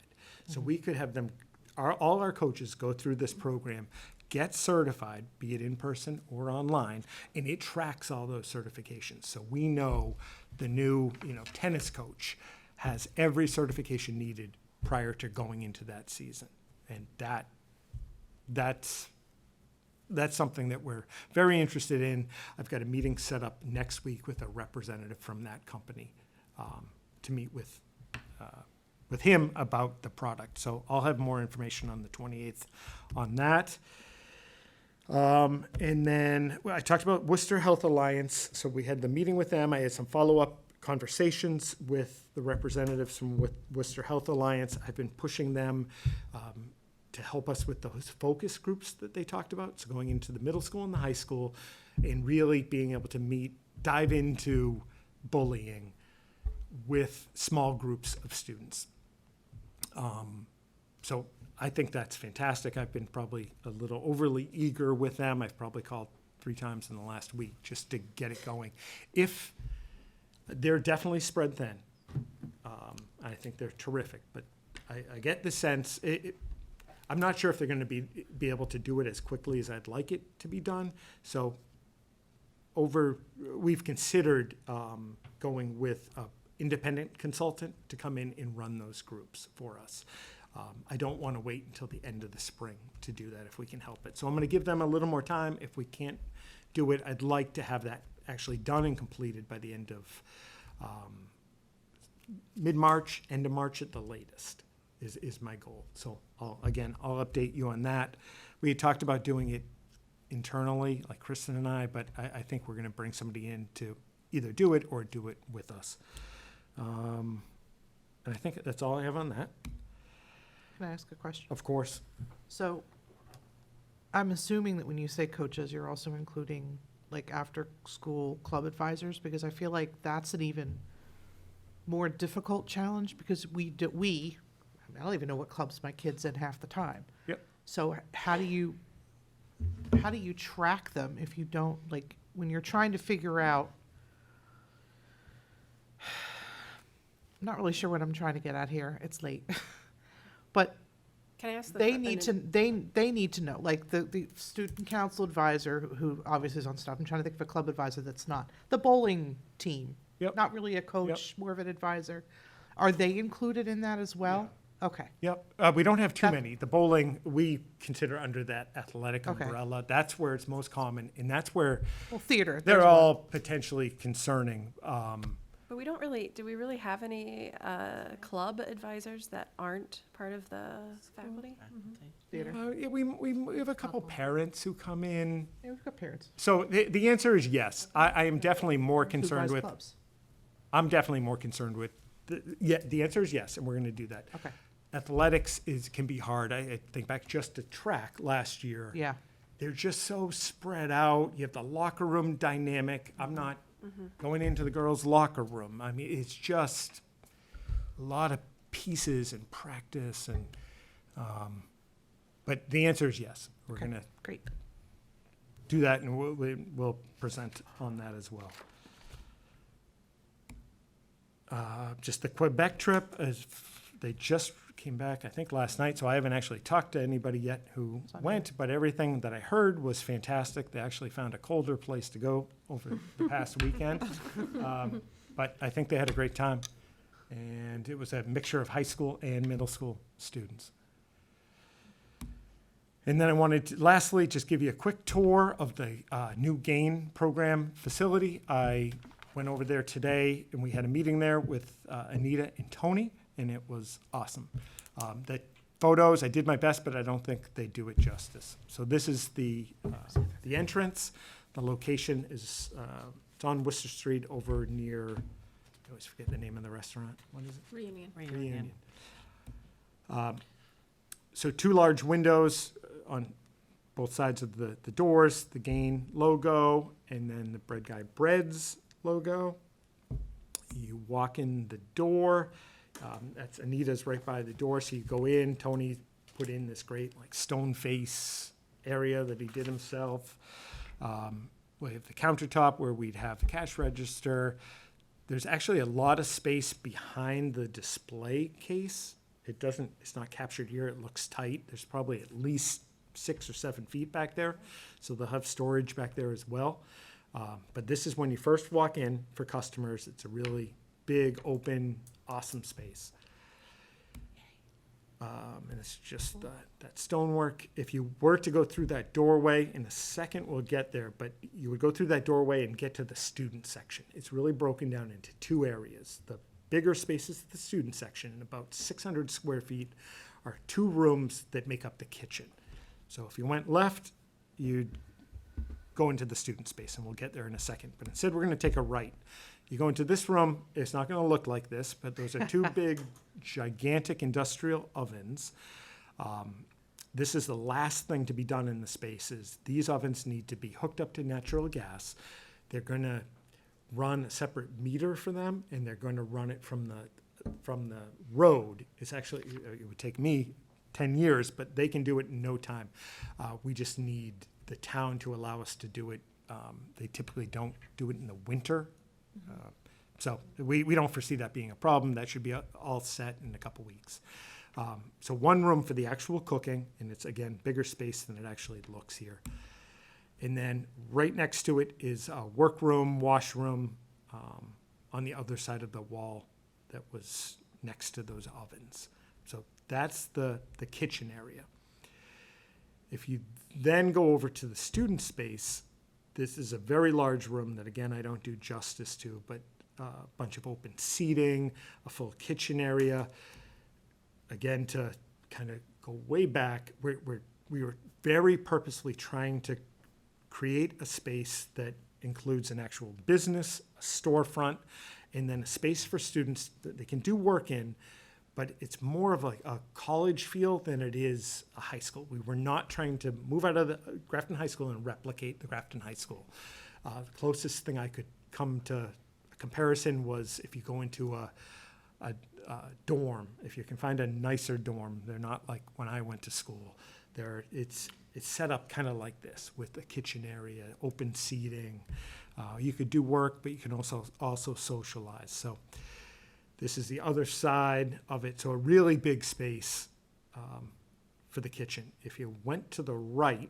So we could have them, all our coaches go through this program, get certified, be it in person or online, and it tracks all those certifications. So we know the new, tennis coach has every certification needed prior to going into that season. And that's something that we're very interested in. I've got a meeting set up next week with a representative from that company to meet with him about the product. So I'll have more information on the 28th on that. And then I talked about Worcester Health Alliance. So we had the meeting with them. I had some follow-up conversations with the representatives from Worcester Health Alliance. I've been pushing them to help us with those focus groups that they talked about. So going into the middle school and the high school and really being able to dive into bullying with small groups of students. So I think that's fantastic. I've been probably a little overly eager with them. I've probably called 3 times in the last week just to get it going. If they're definitely spread thin, I think they're terrific, but I get the sense, I'm not sure if they're going to be able to do it as quickly as I'd like it to be done. So we've considered going with an independent consultant to come in and run those groups for us. I don't want to wait until the end of the spring to do that if we can help it. So I'm going to give them a little more time. If we can't do it, I'd like to have that actually done and completed by the end of mid-March, end of March at the latest is my goal. So I'll update you on that. We had talked about doing it internally, like Kristen and I, but I think we're going to bring somebody in to either do it or do it with us. And I think that's all I have on that. Can I ask a question? Of course. So I'm assuming that when you say coaches, you're also including like after-school club advisors, because I feel like that's an even more difficult challenge because I don't even know what clubs my kid's in half the time. Yep. So how do you track them if you don't, like, when you're trying to figure out, I'm not really sure what I'm trying to get at here. It's late. But Can I ask the they que- need and to, they need to know, like the student council advisor who obviously is on staff. I'm trying to think of a club advisor that's not. The bowling team. Yep. Not really a coach, more of an advisor. Are they included in that as well? Okay. Yep. We don't have too That- many. The bowling, we consider under that athletic Okay. umbrella. That's where it's most common, and that's where Well, theater. they're there's one. all potentially concerning. But do we really have any club advisors that aren't part of the faculty? Theater. Yeah, we have a couple parents who come in. Yeah, we've got parents. So the answer is yes. I am definitely more Who concerned advise with. clubs? I'm definitely more concerned with. The answer is yes, and we're going to do that. Okay. athletics can be hard. I think back just to track last year. Yeah. They're just so spread out. You have the locker room dynamic. I'm not going into the girls' locker room. I mean, it's just a lot of pieces and practice and, but the answer is yes. We're Okay, gonna great. do that, and we'll present on that as well. Just the Quebec trip, they just came back, I think, last night, so I haven't actually talked to anybody yet who went, but everything that I heard was fantastic. They actually found a colder place to go over the past weekend. But I think they had a great time, and it was a mixture of high school and middle school students. And then I wanted to, lastly, just give you a quick tour of the new GAIN program facility. I went over there today, and we had a meeting there with Anita and Tony, and it was awesome. The photos, I did my best, but I don't think they do it justice. So this is the entrance. The location is it's on Worcester Street over near, I always forget the name of the restaurant. What is it? Reunion. Reunion. So 2 large windows on both sides of the doors, the GAIN logo, and then the Bread Guy Breads logo. You walk in the door, that's Anita's right by the door, so you go in. Tony put in this great like stone face area that he did himself. We have the countertop where we'd have the cash register. There's actually a lot of space behind the display case. It's not captured here, it looks tight. There's probably at least 6 or 7 feet back there, so they'll have storage back there as well. But this is when you first walk in for customers. It's a really big, open, awesome space. And it's just that stonework. If you were to go through that doorway, in a second we'll get there, but you would go through that doorway and get to the student section. It's really broken down into 2 areas. The bigger space is the student section, and about 600 square feet are 2 rooms that make up the kitchen. So if you went left, you'd go into the student space, and we'll get there in a second. But instead, we're going to take a right. You go into this room, it's not going to look like this, but those are 2 big, gigantic industrial ovens. This is the last thing to be done in the spaces. These ovens need to be hooked up to natural gas. They're going to run a separate meter for them, and they're going to run it from the road. It's actually, it would take me 10 years, but they can do it in no time. We just need the town to allow us to do it. They typically don't do it in the winter. So we don't foresee that being a problem. That should be all set in a couple weeks. So 1 room for the actual cooking, and it's, again, bigger space than it actually looks here. And then right next to it is a workroom, washroom on the other side of the wall that was next to those ovens. So that's the kitchen area. If you then go over to the student space, this is a very large room that, again, I don't do justice to, but a bunch of open seating, a full kitchen area. Again, to kind of go way back, we were very purposely trying to create a space that includes an actual business, a storefront, and then a space for students that they can do work in, but it's more of a college feel than it is a high school. We were not trying to move out of the Grafton High School and replicate the Grafton High School. The closest thing I could come to a comparison was if you go into a dorm. If you can find a nicer dorm, they're not like when I went to school. It's set up kind of like this, with a kitchen area, open seating. You could do work, but you can also socialize. So this is the other side of it. So a really big space for the kitchen. If you went to the right,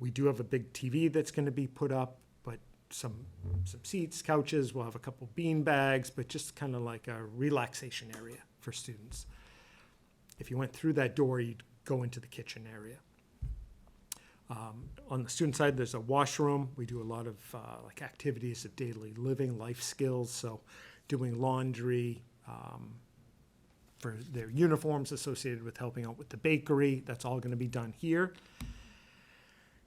we do have a big TV that's going to be put up, but some seats, couches. We'll have a couple bean bags, but just kind of like a relaxation area for students. If you went through that door, you'd go into the kitchen area. On the student side, there's a washroom. We do a lot of like activities of daily living, life skills. So doing laundry, for their uniforms associated with helping out with the bakery. That's all going to be done here.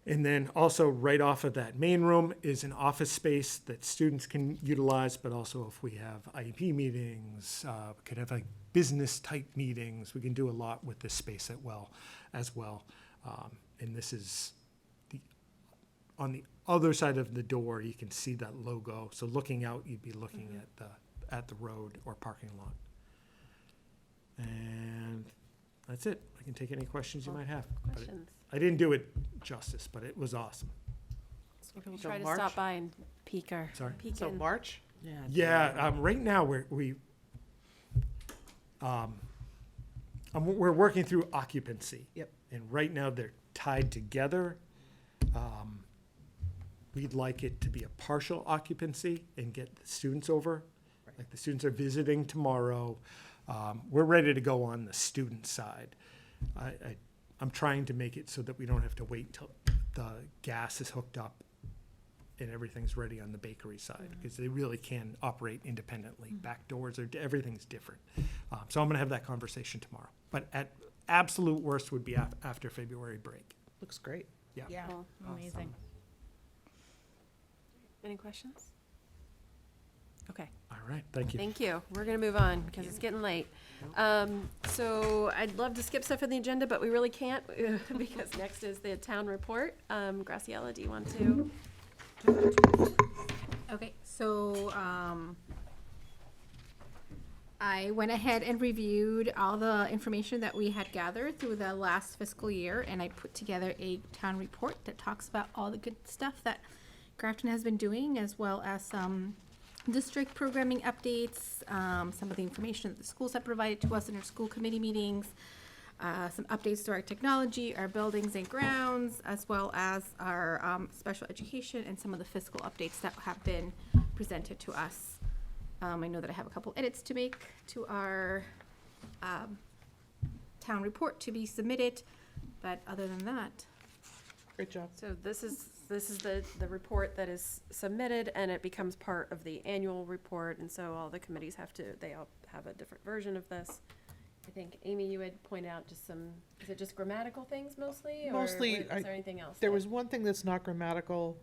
And then also right off of that main room is an office space that students can utilize, but also if we have IEP meetings, we could have like business type meetings, we can do a lot with this space as well. And this is on the other side of the door, you can see that logo. So looking out, you'd be looking at the road or parking lot. And that's it. I can take any questions you might have. But Questions? I didn't do it justice, but it was awesome. We'll So try to March? stop by and peek Sorry? So in. March? Yeah, right now we're working through occupancy. Yep. And right now they're tied together. We'd like it to be a partial occupancy and get the students over. Like the students are visiting tomorrow. We're ready to go on the student side. I'm trying to make it so that we don't have to wait till the gas is hooked up and everything's ready on the bakery side, because they really can operate independently. Back doors are, everything's different. So I'm gonna have that conversation tomorrow. But at absolute worst would be after February break. Looks great. Yeah. Yeah, Cool. amazing. Any questions? Okay. All right, thank you. Thank you. We're gonna move on because it's getting late. So I'd love to skip stuff on the agenda, but we really can't because next is the town report. Graciela, do you want to? Okay, so, I went ahead and reviewed all the information that we had gathered through the last fiscal year, and I put together a town report that talks about all the good stuff that Grafton has been doing, as well as some district programming updates, some of the information that the schools have provided to us in our school committee meetings, some updates to our technology, our buildings and grounds, as well as our special education and some of the fiscal updates that have been presented to us. I know that I have a couple edits to make to our town report to be submitted, but other than that, Great job. So this is the report that is submitted and it becomes part of the annual report. And so all the committees they all have a different version of this. I think, Amy, you would point out just is it just grammatical things mostly? Mostly, Or is there anything else? There that- was one thing that's not grammatical,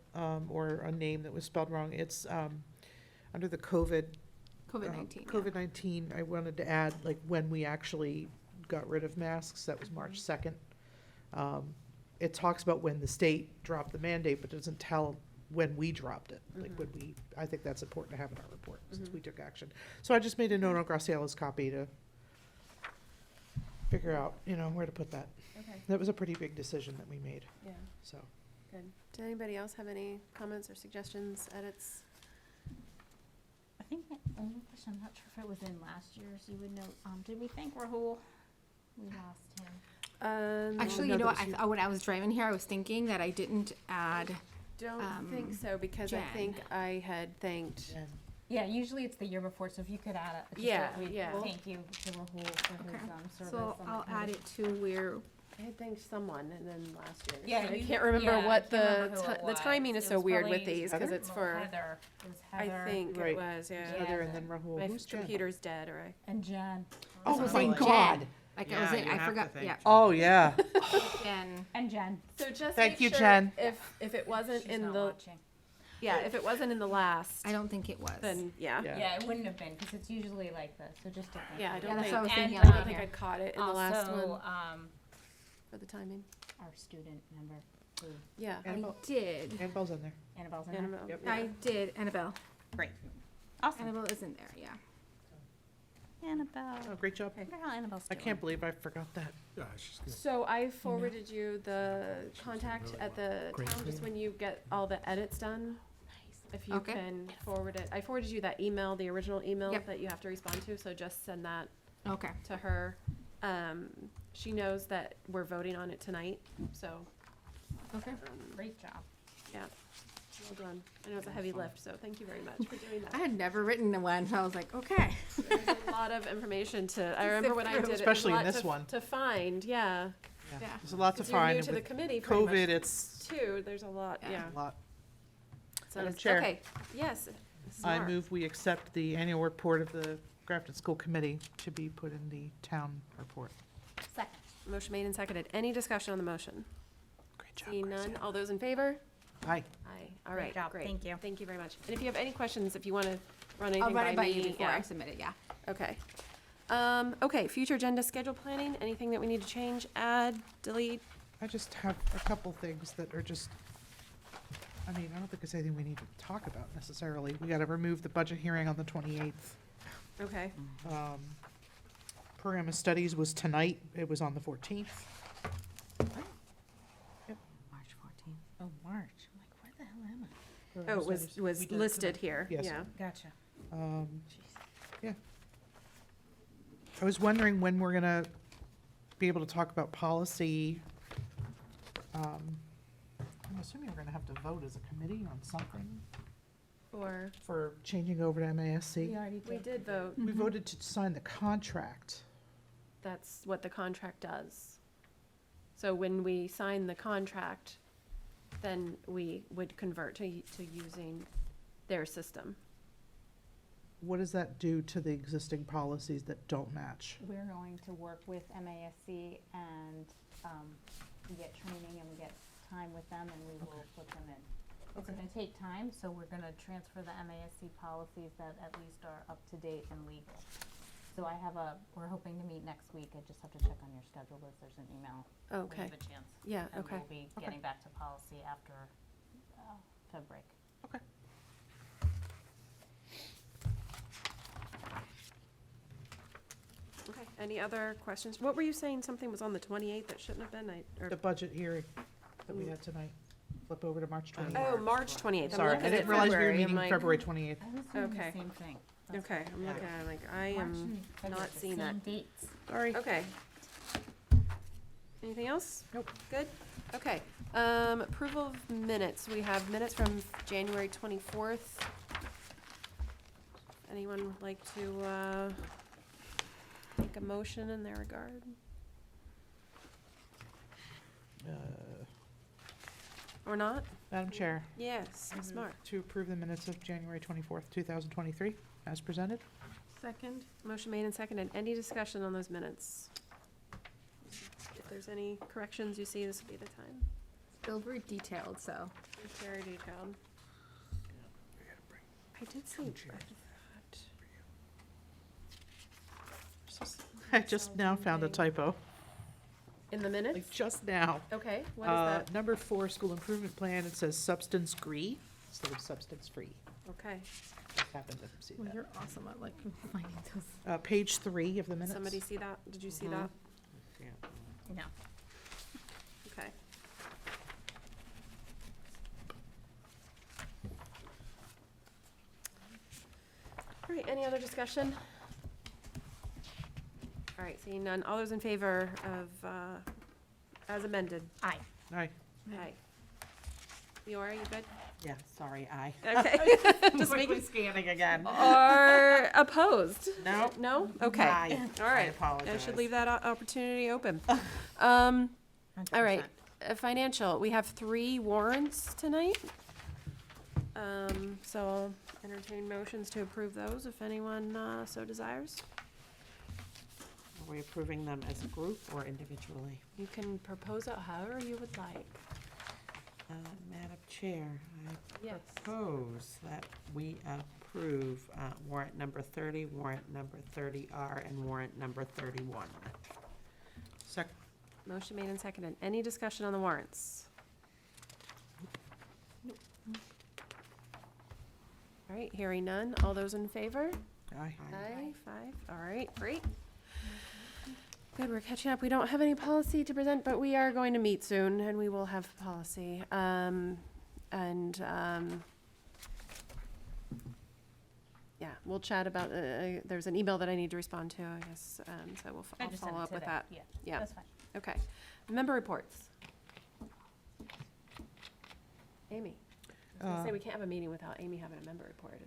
or a name that was spelled wrong. It's, under the COVID-19. COVID-19, I wanted to add, like, when we actually got rid of masks, that was March 2nd. It talks about when the state dropped the mandate, but doesn't tell when we dropped it. Like, I think that's important to have in our report, since we took action. So I just made a note on Graciela's copy to figure out, where to put that. Okay, That was a pretty big decision that we made, yeah, so. good. Did anybody else have any comments or suggestions, edits? I think the only question, I'm not sure if it was in last year's, you would know, did we thank Rahul? We lost him. Actually, no, you know that what, was you. when I was driving here, I was thinking that I didn't add, Don't think so, because I Jen. think I had thanked, And Yeah, usually it's the year before, so if you could add it. just Yeah, that we yeah. Thank you to Rahul for his, Okay. service. so on the I'll add committee. it to where, I had thanked someone and then last year. Yeah, So I you- can't remember yeah, I what can't remember who it the was. timing is It so was weird with probably these, because it's for, Heather, it was I Heather think Right. it was, yeah. Yeah. Heather and then Rahul. My Who's Jen? computer's dead, or I. and Jen. Oh was my like God. Jen. Like I was, I forgot, yeah, Oh, yeah. Jen. And Jen. So just Thank make you, sure Jen. if it wasn't She's in not the, watching. yeah, if it wasn't in the last, I don't think it was. then, yeah. Yeah. Yeah, it wouldn't have been, because it's usually like this, so just to think. Yeah, I of it. don't that's think, what I was I thinking And, on don't think here. I caught it in the last Also, one for the timing. our student member, who, Yeah. I Annabelle, did. Annabelle's in there. Annabelle's in there. Annabelle, Yep. yeah. I did, Annabelle. Great. Awesome. Annabelle is in there, yeah. Annabelle. Oh, great job. I wonder how Annabelle's I doing. can't believe I forgot that. She's good. So I forwarded you the contact at the Great. town, just when you get all the edits done. If you Okay. can forward it, I forwarded you that email, the original email Yep. that you have to respond to, so just send that Okay. to her. She knows that we're voting on it tonight, so, Okay. Great job. yeah, well done. I know it's a heavy lift, so thank you very much for doing I that. had never written one, so I was like, okay. There's a lot of information I remember when I did it. Especially in there's a lot this one. To find, yeah. Yeah. There's a lot to Because you're new find. to the With committee pretty much COVID, it's too, there's a lot, Yeah. yeah. a lot. So Madam it's- Chair. Okay, yes. Mrs. I Marr. move we accept the annual report of the Grafton School Committee to be put in the town report. Second. Motion made and seconded. Any discussion on the motion? Great job, Seeing none, all those in favor? Aye. Aye, all Great right, job. great. Thank you. Thank you very much. And if you have any questions, if you want to run I'll anything run it by you me, before yeah. I submit it, yeah. Okay. Okay, future agenda schedule planning, anything that we need to change, add, delete? I just have a couple things that are just, I mean, I don't think it's anything we need to talk about necessarily. We gotta remove the budget hearing on the 28th. Okay, Program of studies was tonight, it was on the 14th. March 14th. Oh, March. I'm like, where the hell am I? oh, Program it of was, studies. was We did it listed tonight. here, Yes. yeah. Gotcha. Yeah. I was wondering when we're gonna be able to talk about policy. I'm assuming we're gonna have to vote as a committee on something Or, for changing over to MASC. already we did vote, We voted to sign the contract. that's what the contract does. So when we sign the contract, then we would convert to using their system. What does that do to the existing policies that don't match? We're going to work with MASC and we get training and we get time with them and we will put them in. It's Okay. gonna take time, so we're gonna transfer the MASC policies that at least are up to date and legal. So we're hoping to meet next week. I just have to check on your schedule if there's an email. when you Okay, have a chance. yeah, And okay. we'll be Okay. getting back to policy after Feb break. Okay. Okay, any other questions? What were you saying, something was on the 28th that shouldn't have been, The budget hearing that we had tonight. Flip over to March 28th. Oh, March 28th. I'm Sorry, I looking at didn't realize we were February. I'm meeting like- February 28th. I was doing Okay. the same thing. That's Okay, I'm looking at it like, I March am and February, not the seeing same that. dates. Sorry. Okay. Anything else? Nope. Good? Okay. Approval of minutes. We have minutes from January 24th. Anyone would like to, make a motion in their regard? Or not? Madam Chair, Yes, Ms. Smart. to approve the minutes of January 24th, 2023, as presented. Second. Motion made and seconded. Any discussion on those minutes? If there's any corrections you see, this would be the time. Still very detailed, so. It's very detailed. I did see. I just now found a typo, In the minutes? like just now. Okay, what is that? Number 4, school improvement plan, it says substance-free instead of substance-free. Okay. Just happened to see Well, that. you're awesome at like finding those. Page 3 of the minutes. Somebody see that? Did you see that? No. Okay. All right, any other discussion? All right, seeing none. All those in favor of, as amended? Aye. Aye. Aye. Leora, you good? Yeah, sorry, aye. Okay. Just Quickly making, scanning again. or opposed? No. No? Okay. Aye. All I right. I apologize. should leave that opportunity open. 100%. All right, financial, we have 3 warrants tonight. So I'll entertain motions to approve those if anyone so desires. Are we approving them as a group or individually? You can propose it however you would like. Madam Chair, I Yes. propose that we approve warrant number 30, warrant number 30R, and warrant number 31. Second. Motion made and seconded. Any discussion on the warrants? All right, hearing none. All those in favor? Aye. Aye, 5. All right, great. Good, we're catching up. We don't have any policy to present, but we are going to meet soon, and we will have policy. Yeah, we'll chat about, there's an email that I need to respond to, I guess, so I I'll just sent follow it up with today. that. Yeah, Yeah, that's fine. okay. Member reports. Amy. I was gonna say, we can't have a meeting without Amy having a member report.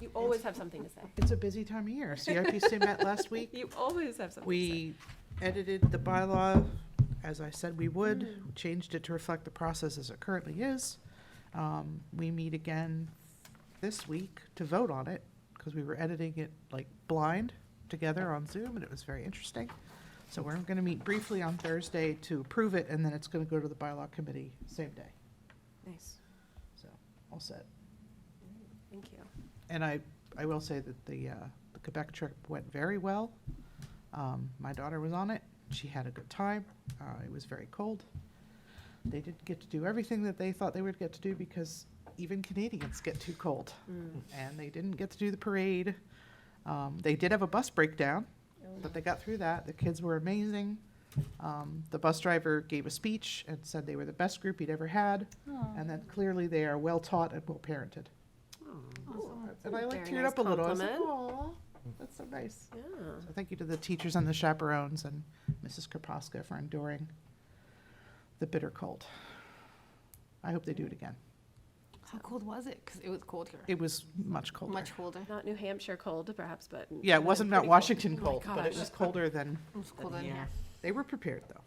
You always have something to say. It's a busy time of year. CIPC met last week. You always have something to say. We edited the bylaw, as I said we would, changed it to reflect the process as it currently is. We meet again this week to vote on it, because we were editing it like blind together on Zoom, and it was very interesting. So we're gonna meet briefly on Thursday to approve it, and then it's gonna go to the bylaw committee same day. Nice. So, all set. Thank you. And I will say that the Quebec trip went very well. My daughter was on it. She had a good time. It was very cold. They didn't get to do everything that they thought they would get to do because even Canadians get too cold. And they didn't get to do the parade. They did have a bus breakdown, but they got through that. The kids were amazing. The bus driver gave a speech and said they were the best group he'd ever had. And that clearly they are well-taught and well-parented. And I like Very teared nice up a little. I was like, compliment. aw, that's so nice. Yeah. So thank you to the teachers and the chaperones and Mrs. Krapaska for enduring the bitter cold. I hope they do it again. How cold was it? Because it was cold here. It was much colder. Much colder. Not New Hampshire cold, perhaps, but. Yeah, it wasn't Mount pretty Washington cold. Oh cold, my but it gosh. was colder than, It was colder in Yeah. here. they were prepared though.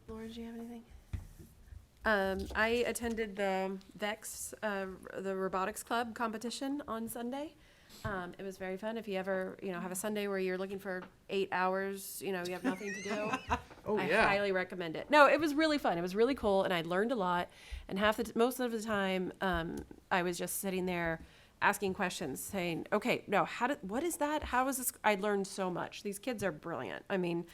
Laura, do you have anything? I attended the VEX, the robotics club competition on Sunday. It was very fun. If you ever, have a Sunday where you're looking for 8 hours, you have nothing to do. Oh, I yeah. highly recommend it. No, it was really fun. It was really cool, and I learned a lot. And most of the time, I was just sitting there asking questions, saying, "Okay, no, what is that? How is this?" I learned so much. These kids are brilliant. I mean,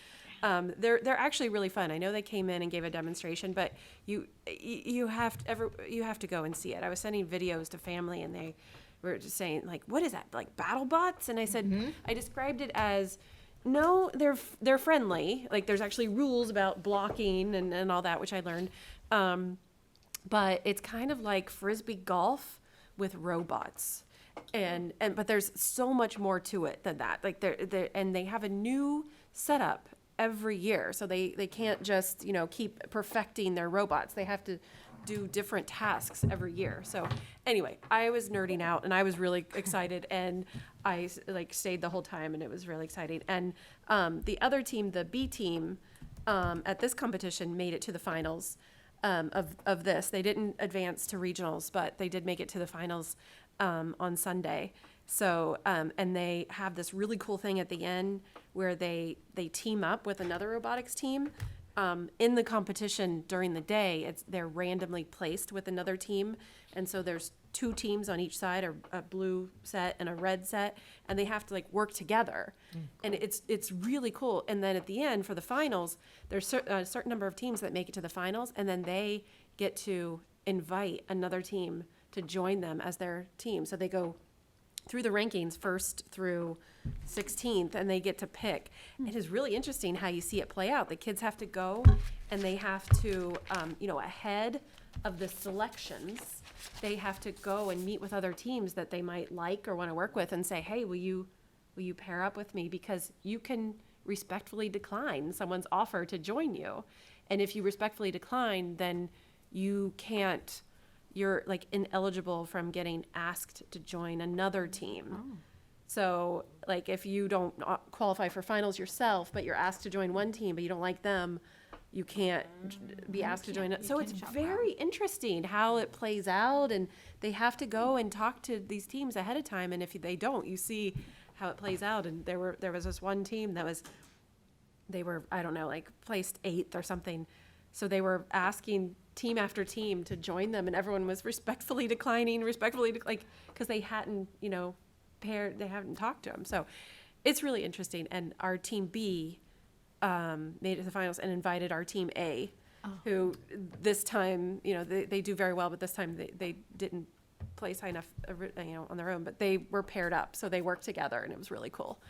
they're actually really fun. I know they came in and gave a demonstration, but you have to go and see it. I was sending videos to family, and they were just saying, like, "What is that? Like battle bots?" And I said, I described it as, no, they're friendly. Like there's actually rules about blocking and all that, which I learned. But it's kind of like Frisbee golf with robots. But there's so much more to it than that. Like they have a new setup every year. So they can't just, keep perfecting their robots. They have to do different tasks every year. So anyway, I was nerding out and I was really excited, and I stayed the whole time, and it was really exciting. And the other team, the B team, at this competition made it to the finals of this. They didn't advance to regionals, but they did make it to the finals on Sunday. So, and they have this really cool thing at the end where they team up with another robotics team. In the competition during the day, they're randomly placed with another team. And so there's 2 teams on each side, a blue set and a red set, and they have to work together. And it's really cool. And then at the end for the finals, there's a certain number of teams that make it to the finals, and then they get to invite another team to join them as their team. So they go through the rankings 1st through 16th, and they get to pick. It is really interesting how you see it play out. The kids have to go, and they have to, ahead of the selections, they have to go and meet with other teams that they might like or want to work with and say, "Hey, will you pair up with me?" Because you can respectfully decline someone's offer to join you. And if you respectfully decline, then you're ineligible from getting asked to join another team. So if you don't qualify for finals yourself, but you're asked to join one team, but you don't like them, you can't be asked to join it. So it's very interesting how it plays out, and they have to go and talk to these teams ahead of time. And if they don't, you see how it plays out. And there was this one team they were, I don't know, placed 8th or something. So they were asking team after team to join them, and everyone was respectfully declining, because they hadn't, they haven't talked to them. So it's really interesting. And our team B made it to the finals and invited our team A, who this time, they do very well, but this time they didn't place high enough, on their own, but they were paired up. So they worked together, and it was really cool.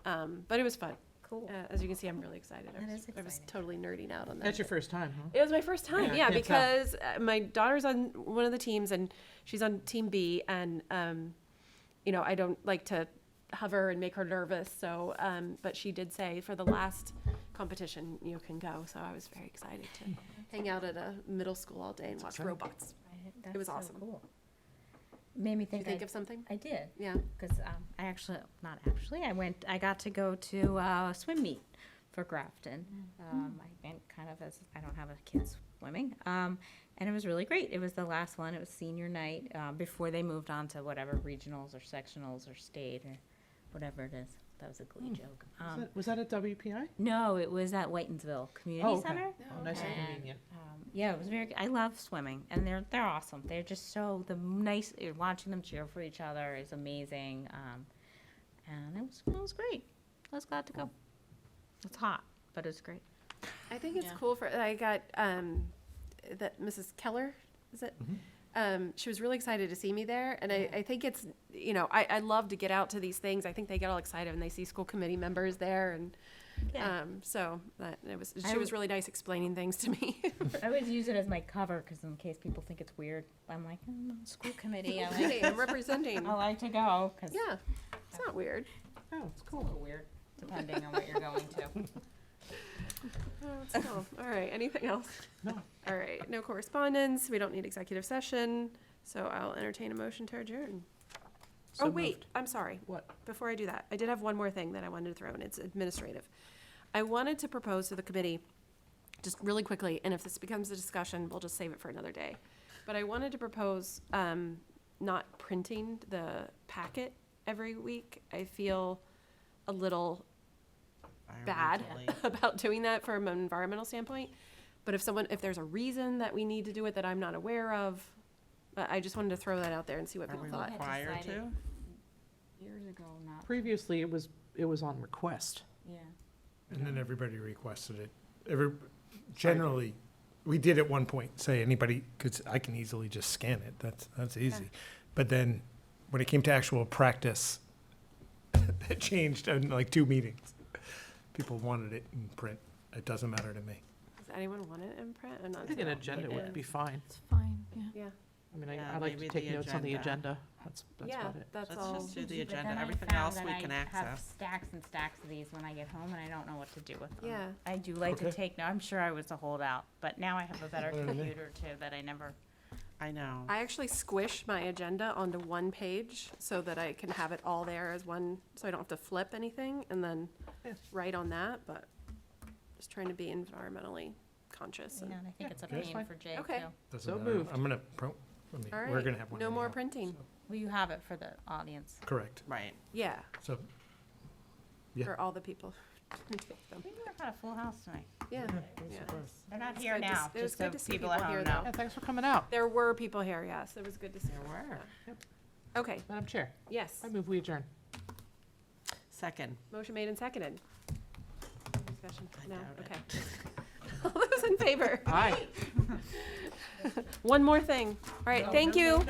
But it was fun. Cool. As you can see, I'm really excited. That is I was exciting. totally nerding out on that. That's your first time, huh? It was my first time, Yeah, yeah, I can't tell. because my daughter's on one of the teams and she's on team B, and I don't like to hover and make her nervous. So, but she did say for the last competition you can go. So I was very excited to hang out at a middle school all day and watch robots. Right, was that's awesome. So cool. Made me Did you think. think of something? I did. Yeah. Because I got to go to a swim meet for Grafton. I went kind of as I don't have a kid swimming, and it was really great. It was the last one. It was senior night before they moved on to whatever regionals or sectionals or state or whatever it is. That was a glee joke. Was that at WPI? No, it was at Whitensville Community Oh, okay. Center. Oh, nice and And, convenient. Yeah, it was very. I love swimming, and they're awesome. They're just so nice. Watching them cheer for each other is amazing, and it was great. I was glad to go. It's hot, but it's great. I think it's Yeah. cool for, I got, that Mrs. Keller, is it? She was really excited to see me there, and I think it's, you know, I love to get out to these things. I think they get all excited when they see school committee members there, and, Yeah. so that, she I was really nice explaining things to me. I always use it as my cover because in case people think it's weird, I'm like, school committee. I like, Hey, I'm representing. I like to go because Yeah, it's not weird. Oh, it's it's a cool. little weird depending on what you're going to. Oh, it's cool. All right, anything else? No. All right, no correspondence. We don't need executive session, so I'll entertain a motion to adjourn. So Oh, wait, moved. I'm sorry. What? Before I do that, I did have one more thing that I wanted to throw in. It's administrative. I wanted to propose to the committee, just really quickly, and if this becomes a discussion, we'll just save it for another day. But I wanted to propose, not printing the packet every week. I feel a little bad about doing that from an environmental standpoint. But if there's a reason that we need to do it that I'm not aware of, I just wanted to throw that out there and see what Are people we thought. required to? Years ago, not. Previously, it was on request. Yeah. And then everybody requested it. Generally, we did at one point say anybody, because I can easily just scan it, that's easy. But then, when it came to actual practice, it changed in like 2 meetings. People wanted it in print. It doesn't matter to me. Does anyone want it in print? I'm not I think an sure. agenda would be fine. It's fine, yeah. Yeah, I mean, Yeah, I like to maybe take the notes on the agenda. agenda. That's yeah, about it. that's Let's all. just do the But then agenda. I Everything found else that we I can have access. stacks and stacks of these when I get home, and I don't know what to do with them. Yeah. I do like to Okay. take notes. I'm sure I was a holdout, but now I have a better computer too that I never. I know. I actually squish my agenda onto one page so that I can have it all there as one, so I don't have to flip anything and then Yeah. write on that, but just trying to be environmentally conscious. You know, And, and I think it's a Okay. pain for Jay Okay. too. Doesn't So matter. moved. I'm gonna, all we're right, gonna have one. no more anyhow, printing. so- Will you have it for the audience? Correct. Right. Yeah, So, Yeah. for all the people. who take them. I think we've got a full house tonight. Yeah, yeah. They're not It's here good to now, it was just good so to see people people at here, home though. know. Yeah, thanks for coming out. There were people here, yes, it was good to see. There were. Yeah. Okay, Madam Chair, yes, I move we adjourn. Second. motion made and seconded. Discussion, I no, doubt it. okay. All those in favor? Aye. One more thing. All right, thank you.